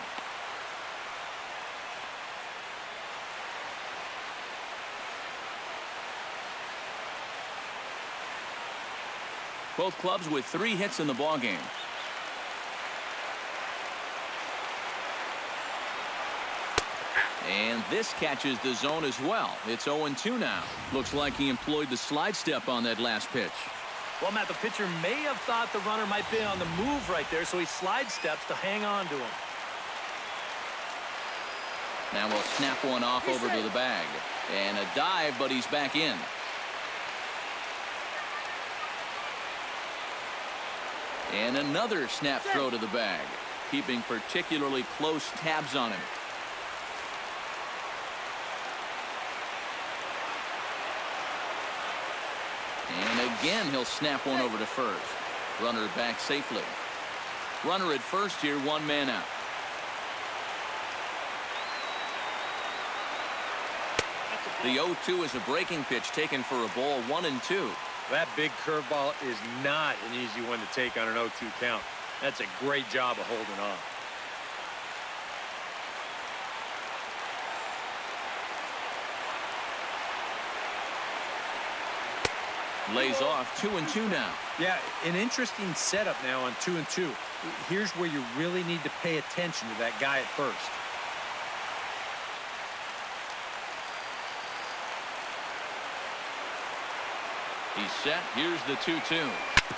Speaker 1: Both clubs with 3 hits in the ballgame. And this catches the zone as well. It's 0-2 now. Looks like he employed the slide step on that last pitch.
Speaker 3: Well, Matt, the pitcher may have thought the runner might be on the move right there, so he slide steps to hang on to him.
Speaker 1: Now we'll snap one off over to the bag. And a dive, but he's back in. And another snap throw to the bag, keeping particularly close tabs on him. And again, he'll snap one over to first. Runner back safely. Runner at first here, 1 man out. The 0-2 is a breaking pitch taken for a ball, 1-2.
Speaker 5: That big curveball is not an easy one to take on an 0-2 count. That's a great job of holding off.
Speaker 1: Lays off, 2-2 now.
Speaker 5: Yeah, an interesting setup now on 2-2. Here's where you really need to pay attention to that guy at first.
Speaker 1: He's set. Here's the 2-2.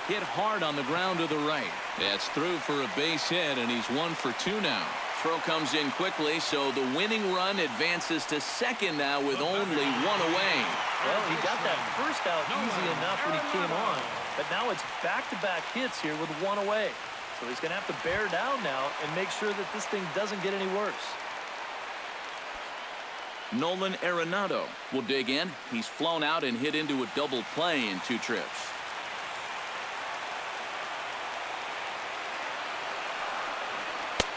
Speaker 1: Hit hard on the ground to the right. That's through for a base hit, and he's 1 for 2 now. Throw comes in quickly, so the winning run advances to second now with only 1 away.
Speaker 3: Well, he got that first out easy enough when he came on, but now it's back-to-back hits here with 1 away. So he's going to have to bear down now and make sure that this thing doesn't get any worse.
Speaker 1: Nolan Arenado will dig in. He's flown out and hit into a double play in 2 trips.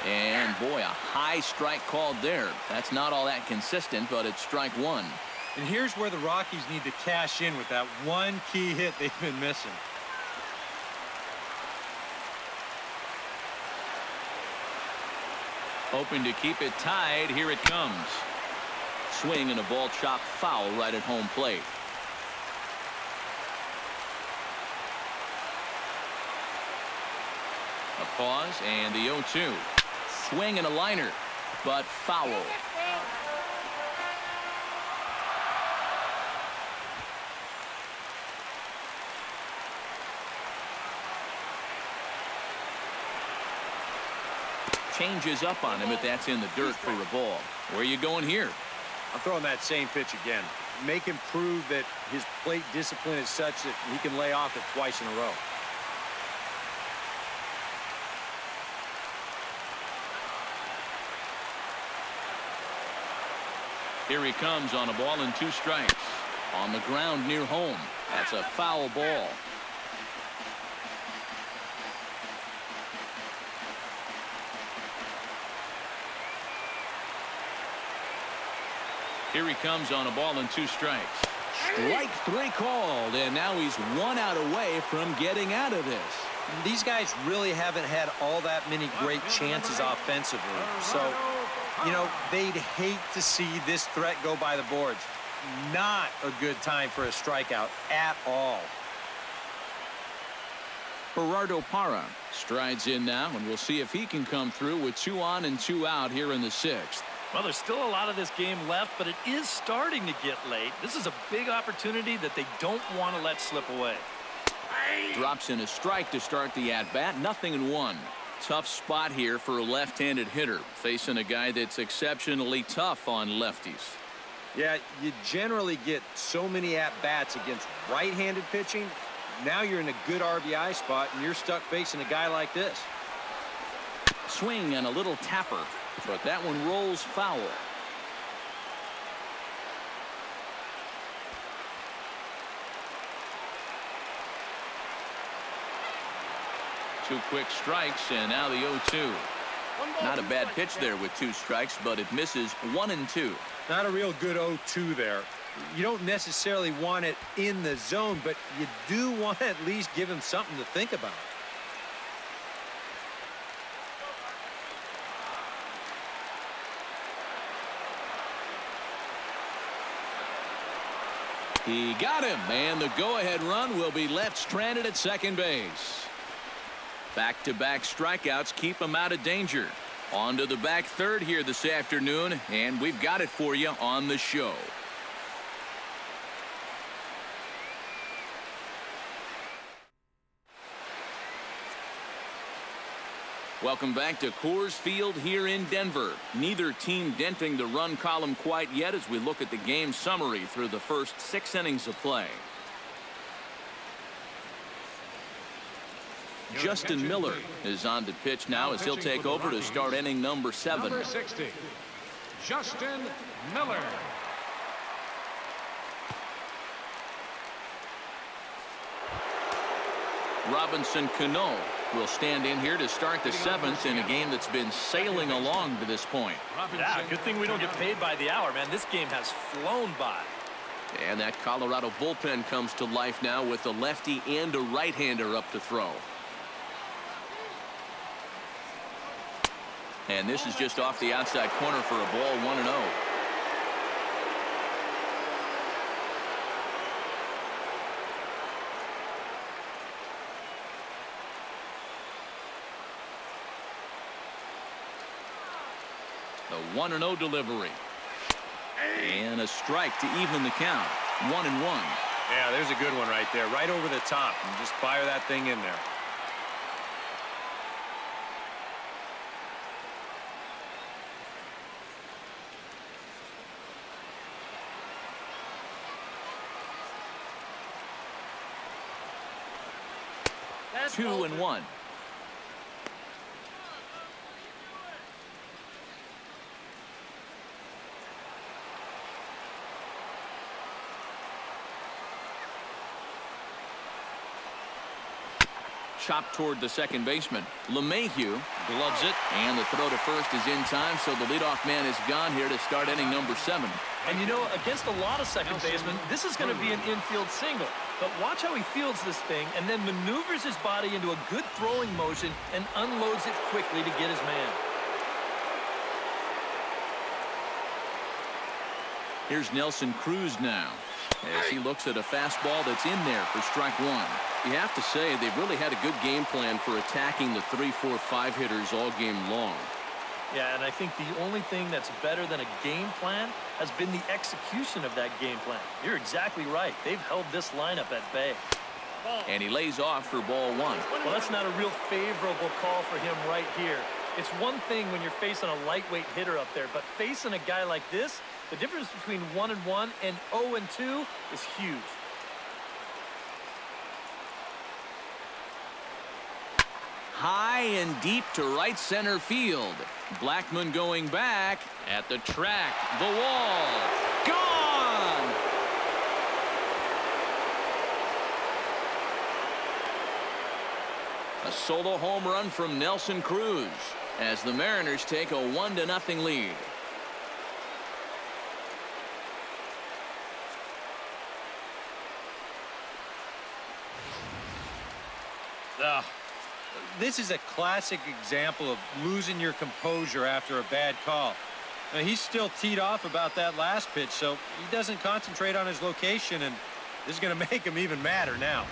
Speaker 1: And boy, a high strike called there. That's not all that consistent, but it's strike 1.
Speaker 5: And here's where the Rockies need to cash in with that one key hit they've been missing.
Speaker 1: Hoping to keep it tied. Here it comes. Swing and a ball chopped foul right at home plate. A pause and the 0-2. Swing and a liner, but foul. Changes up on him, but that's in the dirt for a ball. Where are you going here?
Speaker 5: I'm throwing that same pitch again. Make him prove that his plate discipline is such that he can lay off it twice in a row.
Speaker 1: Here he comes on a ball and 2 strikes. On the ground near home. That's a foul ball. Here he comes on a ball and 2 strikes. Strike 3 called, and now he's 1 out away from getting out of this.
Speaker 5: These guys really haven't had all that many great chances offensively. So, you know, they'd hate to see this threat go by the boards. Not a good time for a strikeout at all.
Speaker 1: Gerardo Parra strides in now, and we'll see if he can come through with 2 on and 2 out here in the 6th.
Speaker 3: Well, there's still a lot of this game left, but it is starting to get late. This is a big opportunity that they don't want to let slip away.
Speaker 1: Drops in a strike to start the at-bat. 0-1. Tough spot here for a left-handed hitter, facing a guy that's exceptionally tough on lefties.
Speaker 5: Yeah, you generally get so many at-bats against right-handed pitching. Now you're in a good RBI spot, and you're stuck facing a guy like this.
Speaker 1: Swing and a little tapper, but that one rolls foul. Two quick strikes, and now the 0-2. Not a bad pitch there with 2 strikes, but it misses 1 and 2.
Speaker 5: Not a real good 0-2 there. You don't necessarily want it in the zone, but you do want to at least give him something to think about.
Speaker 1: He got him, and the go-ahead run will be left stranded at second base. Back-to-back strikeouts keep him out of danger. On to the back third here this afternoon, and we've got it for you on the show. Welcome back to Coors Field here in Denver. Neither team denting the run column quite yet as we look at the game summary through the first 6 innings of play. Justin Miller is on to pitch now as he'll take over to start inning number 7.
Speaker 4: Number 60, Justin Miller.
Speaker 1: Robinson Cano will stand in here to start the 7th in a game that's been sailing along to this point.
Speaker 3: Yeah, good thing we don't get paid by the hour, man. This game has flown by.
Speaker 1: And that Colorado bullpen comes to life now with a lefty and a right-hander up to throw. And this is just off the outside corner for a ball, 1-0. The 1-0 delivery. And a strike to even the count. 1-1.
Speaker 5: Yeah, there's a good one right there. Right over the top. And just fire that thing in there.
Speaker 3: That's
Speaker 1: 2-1. Chopped toward the second baseman. LeMahieu gloves it, and the throw to first is in time, so the leadoff man is gone here to start inning number 7.
Speaker 3: And you know, against a lot of second basemen, this is going to be an infield single. But watch how he fields this thing and then maneuvers his body into a good throwing motion and unloads it quickly to get his man.
Speaker 1: Here's Nelson Cruz now as he looks at a fastball that's in there for strike 1. You have to say they've really had a good game plan for attacking the 3, 4, 5 hitters all game long.
Speaker 3: Yeah, and I think the only thing that's better than a game plan has been the execution of that game plan. You're exactly right. They've held this lineup at bay.
Speaker 1: And he lays off for ball 1.
Speaker 3: Well, that's not a real favorable call for him right here. It's one thing when you're facing a lightweight hitter up there, but facing a guy like this, the difference between 1-1 and 0-2 is huge.
Speaker 1: High and deep to right center field. Blackmon going back at the track. The wall. Gone! A solo home run from Nelson Cruz as the Mariners take a 1-0 lead.
Speaker 5: This is a classic example of losing your composure after a bad call. Now, he's still teed off about that last pitch, so he doesn't concentrate on his location, and this is going to make him even madder now.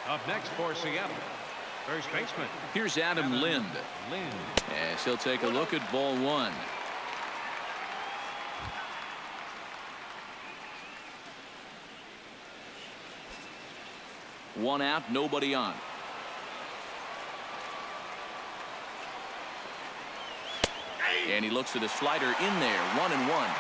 Speaker 4: Up next for Seattle, first baseman.
Speaker 1: Here's Adam Lind as he'll take a look at ball 1. One out, nobody on. And he looks at a slider in there, 1-1.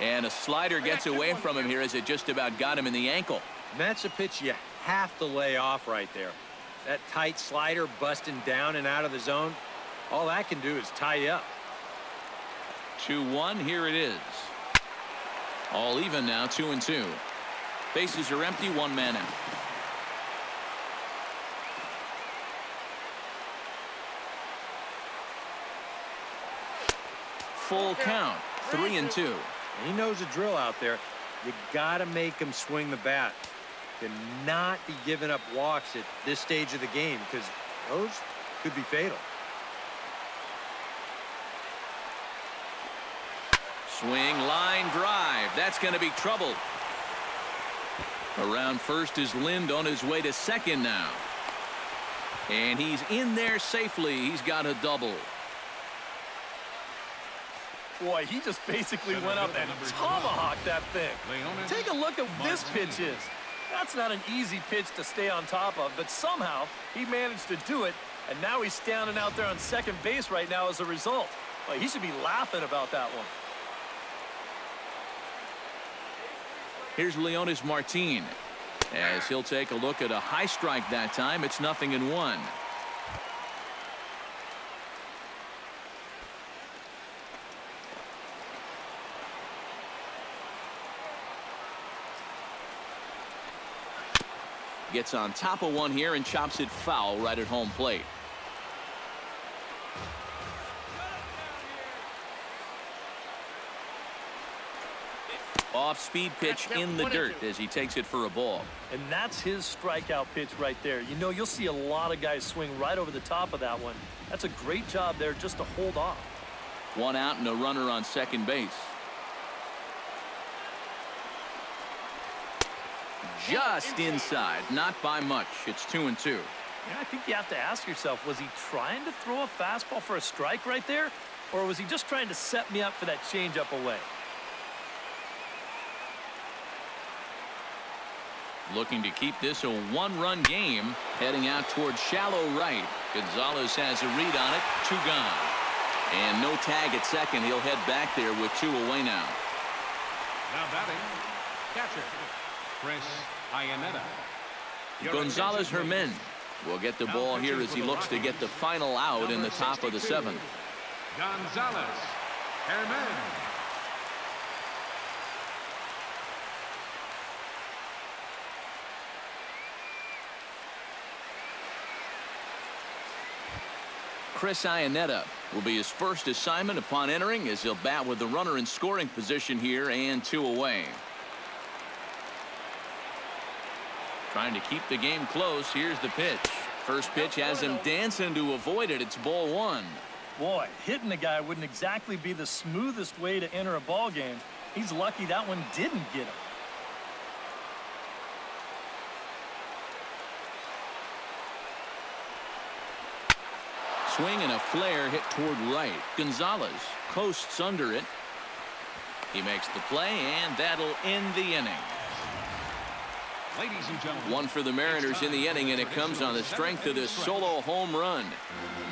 Speaker 1: And a slider gets away from him here as it just about got him in the ankle.
Speaker 5: And that's a pitch you have to lay off right there. That tight slider busting down and out of the zone, all that can do is tie you up.
Speaker 1: 2-1, here it is. All even now, 2-2. Bases are empty, 1 man out. Full count, 3-2.
Speaker 5: He knows the drill out there. You got to make him swing the bat. To not be giving up walks at this stage of the game, because those could be fatal.
Speaker 1: Swing, line drive. That's going to be trouble. Around first is Lind on his way to second now. And he's in there safely. He's got a double.
Speaker 3: Boy, he just basically went up and tomahawked that thing. Take a look at this pitch is. That's not an easy pitch to stay on top of, but somehow he managed to do it, and now he's standing out there on second base right now as a result. Well, he should be laughing about that one.
Speaker 1: Here's Leonis Martin. As he'll take a look at a high strike that time, it's 0-1. Gets on top of one here and chops it foul right at home plate. Off-speed pitch in the dirt as he takes it for a ball.
Speaker 3: And that's his strikeout pitch right there. You know, you'll see a lot of guys swing right over the top of that one. That's a great job there just to hold off.
Speaker 1: One out and a runner on second base. Just inside, not by much. It's 2-2.
Speaker 3: Yeah, I think you have to ask yourself, was he trying to throw a fastball for a strike right there? Or was he just trying to set me up for that changeup away?
Speaker 1: Looking to keep this a one-run game. Heading out towards shallow right. Gonzalez has a read on it. 2 gone. And no tag at second. He'll head back there with 2 away now.
Speaker 4: Now batting, catcher, Chris Iannetta.
Speaker 1: Gonzalez Herman will get the ball here as he looks to get the final out in the top of the 7th.
Speaker 4: Gonzalez Herman.
Speaker 1: Chris Iannetta will be his first assignment upon entering as he'll bat with the runner in scoring position here and 2 away. Trying to keep the game close. Here's the pitch. First pitch has him dancing to avoid it. It's ball 1.
Speaker 3: Boy, hitting the guy wouldn't exactly be the smoothest way to enter a ball game. He's lucky that one didn't get him.
Speaker 1: Swing and a flare hit toward right. Gonzalez coasts under it. He makes the play, and that'll end the inning.
Speaker 4: Ladies and gentlemen,
Speaker 1: 1 for the Mariners in the inning, and it comes on the strength of this solo home run.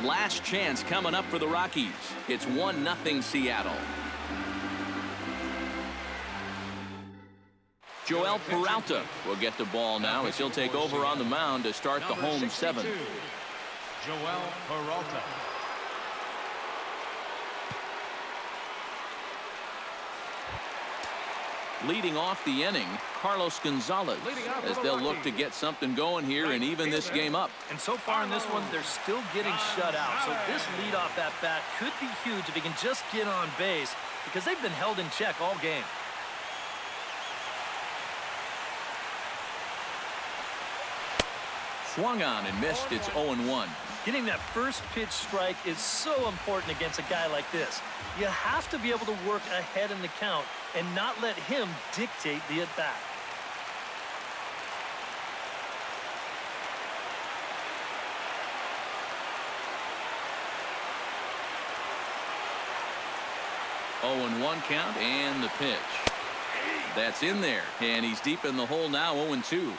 Speaker 1: Last chance coming up for the Rockies. It's 1-0 Seattle. Joel Peralta will get the ball now as he'll take over on the mound to start the home 7th.
Speaker 4: Joel Peralta.
Speaker 1: Leading off the inning, Carlos Gonzalez, as they'll look to get something going here and even this game up.
Speaker 3: And so far in this one, they're still getting shut out. So this leadoff at bat could be huge if he can just get on base, because they've been held in check all game.
Speaker 1: Swung on and missed. It's 0-1.
Speaker 3: Getting that first pitch strike is so important against a guy like this. You have to be able to work ahead in the count and not let him dictate the at-bat.
Speaker 1: Oh, 0-1 count and the pitch. That's in there, and he's deep in the hole now. 0-2.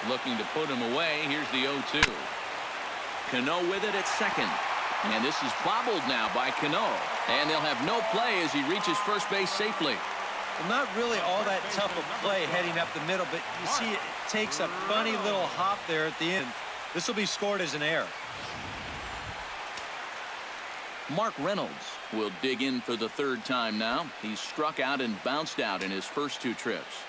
Speaker 1: Looking to put him away. Here's the 0-2. Cano with it at second. And this is bobbled now by Cano. And they'll have no play as he reaches first base safely.
Speaker 5: Well, not really all that tough of play heading up the middle, but you see it takes a funny little hop there at the end. This will be scored as an error.
Speaker 1: Mark Reynolds will dig in for the 3rd time now. He's struck out and bounced out in his first 2 trips.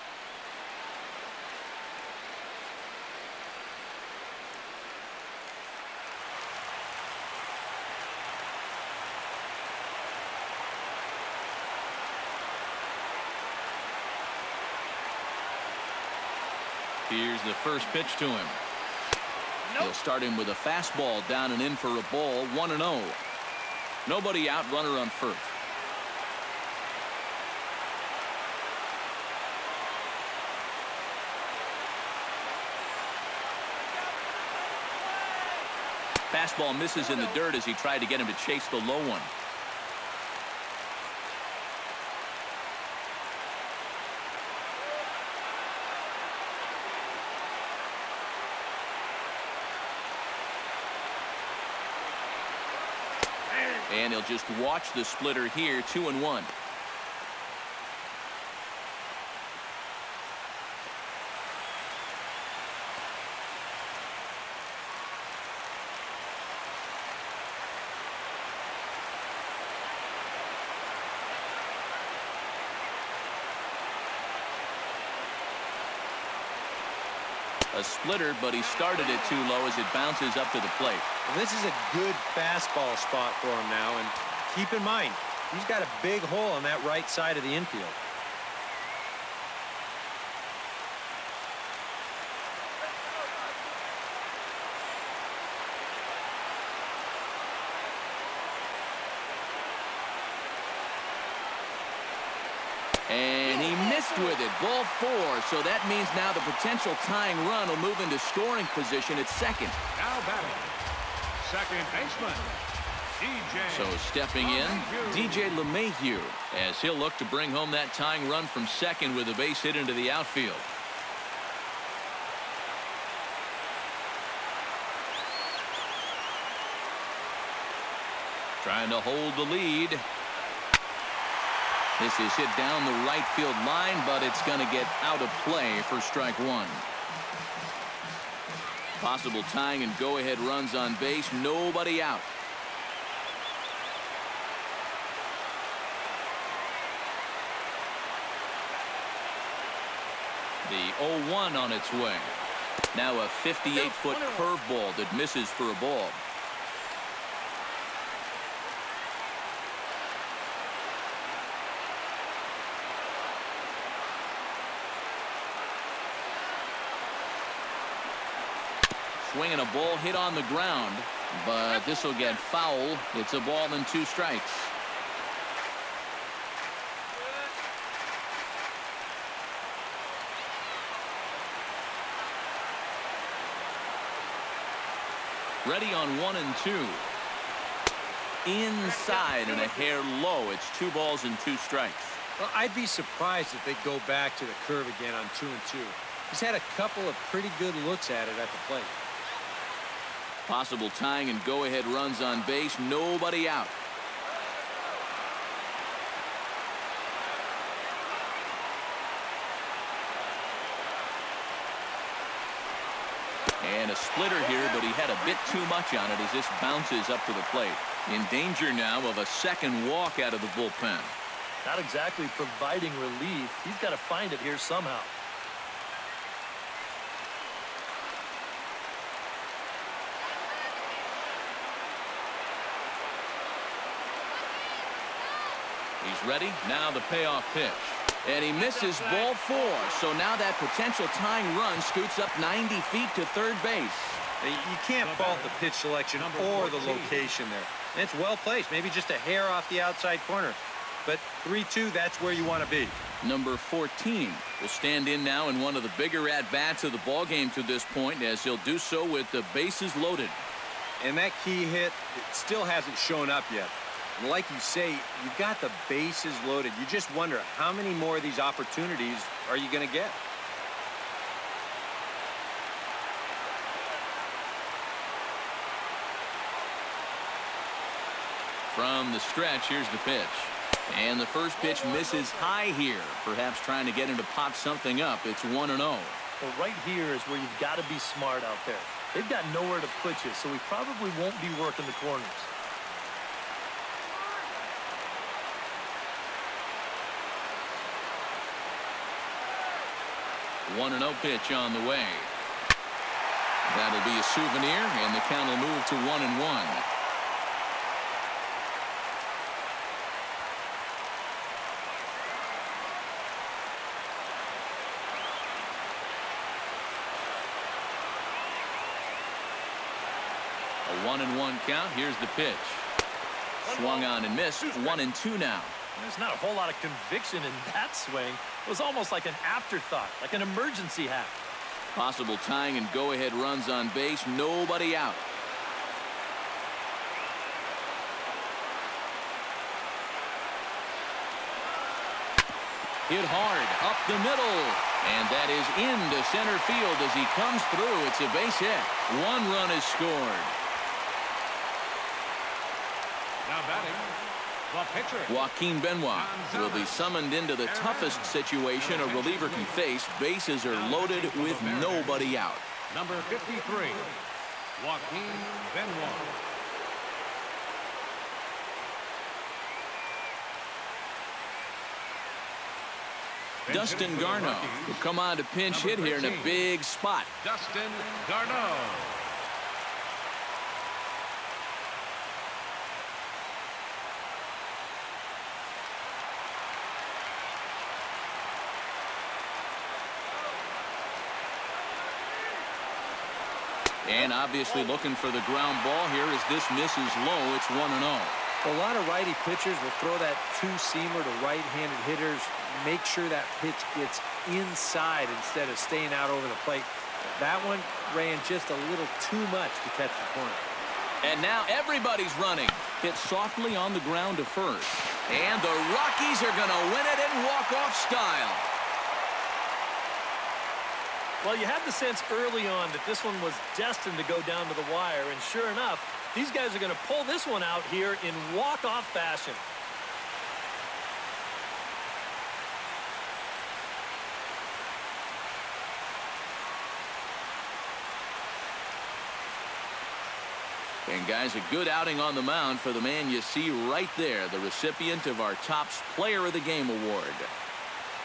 Speaker 1: Here's the first pitch to him. He'll start him with a fastball down and in for a ball. 1-0. Nobody out, runner on first. Fastball misses in the dirt as he tried to get him to chase the low one. And he'll just watch the splitter here. 2-1. A splitter, but he started it too low as it bounces up to the plate.
Speaker 5: Well, this is a good fastball spot for him now, and keep in mind, he's got a big hole on that right side of the infield.
Speaker 1: And he missed with it. Ball 4. So that means now the potential tying run will move into scoring position at second.
Speaker 4: Now batting, second baseman, DJ.
Speaker 1: So stepping in, DJ LeMahieu, as he'll look to bring home that tying run from second with a base hit into the outfield. Trying to hold the lead. This is hit down the right field line, but it's going to get out of play for strike one. Possible tying and go-ahead runs on base. Nobody out. The 0-1 on its way. Now a 58-foot curveball that misses for a ball. Swinging a ball hit on the ground, but this will get foul. It's a ball and 2 strikes. Ready on 1 and 2. Inside and a hair low. It's 2 balls and 2 strikes.
Speaker 5: Well, I'd be surprised if they go back to the curve again on 2 and 2. He's had a couple of pretty good looks at it at the plate.
Speaker 1: Possible tying and go-ahead runs on base. Nobody out. And a splitter here, but he had a bit too much on it as this bounces up to the plate. In danger now of a second walk out of the bullpen.
Speaker 3: Not exactly providing relief. He's got to find it here somehow.
Speaker 1: He's ready. Now the payoff pitch. And he misses ball 4. So now that potential tying run scoots up 90 feet to third base.
Speaker 5: You can't fault the pitch selection or the location there. And it's well placed. Maybe just a hair off the outside corner. But 3-2, that's where you want to be.
Speaker 1: Number 14 will stand in now in one of the bigger at-bats of the ballgame to this point, as he'll do so with the bases loaded.
Speaker 5: And that key hit, it still hasn't shown up yet. And like you say, you've got the bases loaded. You just wonder how many more of these opportunities are you going to get?
Speaker 1: From the stretch, here's the pitch. And the first pitch misses high here, perhaps trying to get him to pop something up. It's 1-0.
Speaker 3: Well, right here is where you've got to be smart out there. They've got nowhere to put you, so he probably won't be working the corners.
Speaker 1: 1-0 pitch on the way. That'll be a souvenir, and the count will move to 1-1. A 1-1 count. Here's the pitch. Swung on and missed. 1-2 now.
Speaker 3: There's not a whole lot of conviction in that swing. It was almost like an afterthought, like an emergency hack.
Speaker 1: Possible tying and go-ahead runs on base. Nobody out. Hit hard up the middle. And that is into center field as he comes through. It's a base hit. 1 run is scored.
Speaker 4: Now batting, the pitcher.
Speaker 1: Joaquin Benoit will be summoned into the toughest situation a reliever can face. Bases are loaded with nobody out.
Speaker 4: Number 53, Joaquin Benoit.
Speaker 1: Dustin Garneau will come on to pinch hit here in a big spot.
Speaker 4: Dustin Garneau.
Speaker 1: And obviously looking for the ground ball here as this misses low. It's 1-0.
Speaker 2: A lot of righty pitchers will throw that two-seamer to right-handed hitters. Make sure that pitch gets inside instead of staying out over the plate. That one ran just a little too much to catch the corner.
Speaker 1: And now everybody's running. Hit softly on the ground to first. And the Rockies are going to win it in walk-off style.
Speaker 3: Well, you had the sense early on that this one was destined to go down to the wire, and sure enough, these guys are going to pull this one out here in walk-off fashion.
Speaker 1: And guys, a good outing on the mound for the man you see right there, the recipient of our Topps Player of the Game award.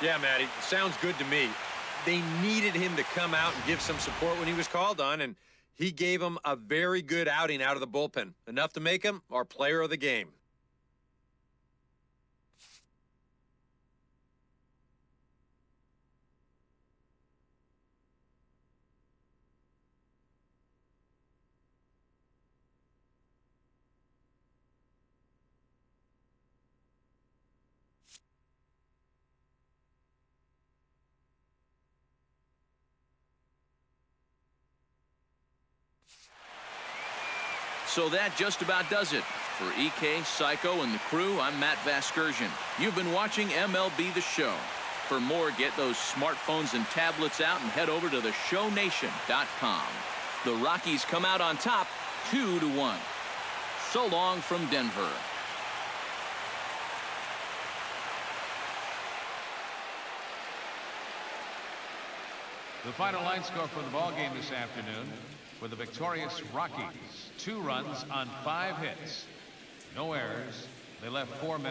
Speaker 5: Yeah, Matty, sounds good to me. They needed him to come out and give some support when he was called on, and he gave them a very good outing out of the bullpen. Enough to make him our player of the game.
Speaker 1: So that just about does it. For EK, Psycho, and the crew, I'm Matt Vasgersian. You've been watching MLB The Show. For more, get those smartphones and tablets out and head over to theshownation.com. The Rockies come out on top 2-1. So long from Denver.
Speaker 4: The final line score for the ball game this afternoon for the victorious Rockies. 2 runs on 5 hits. No errors. They left 4 men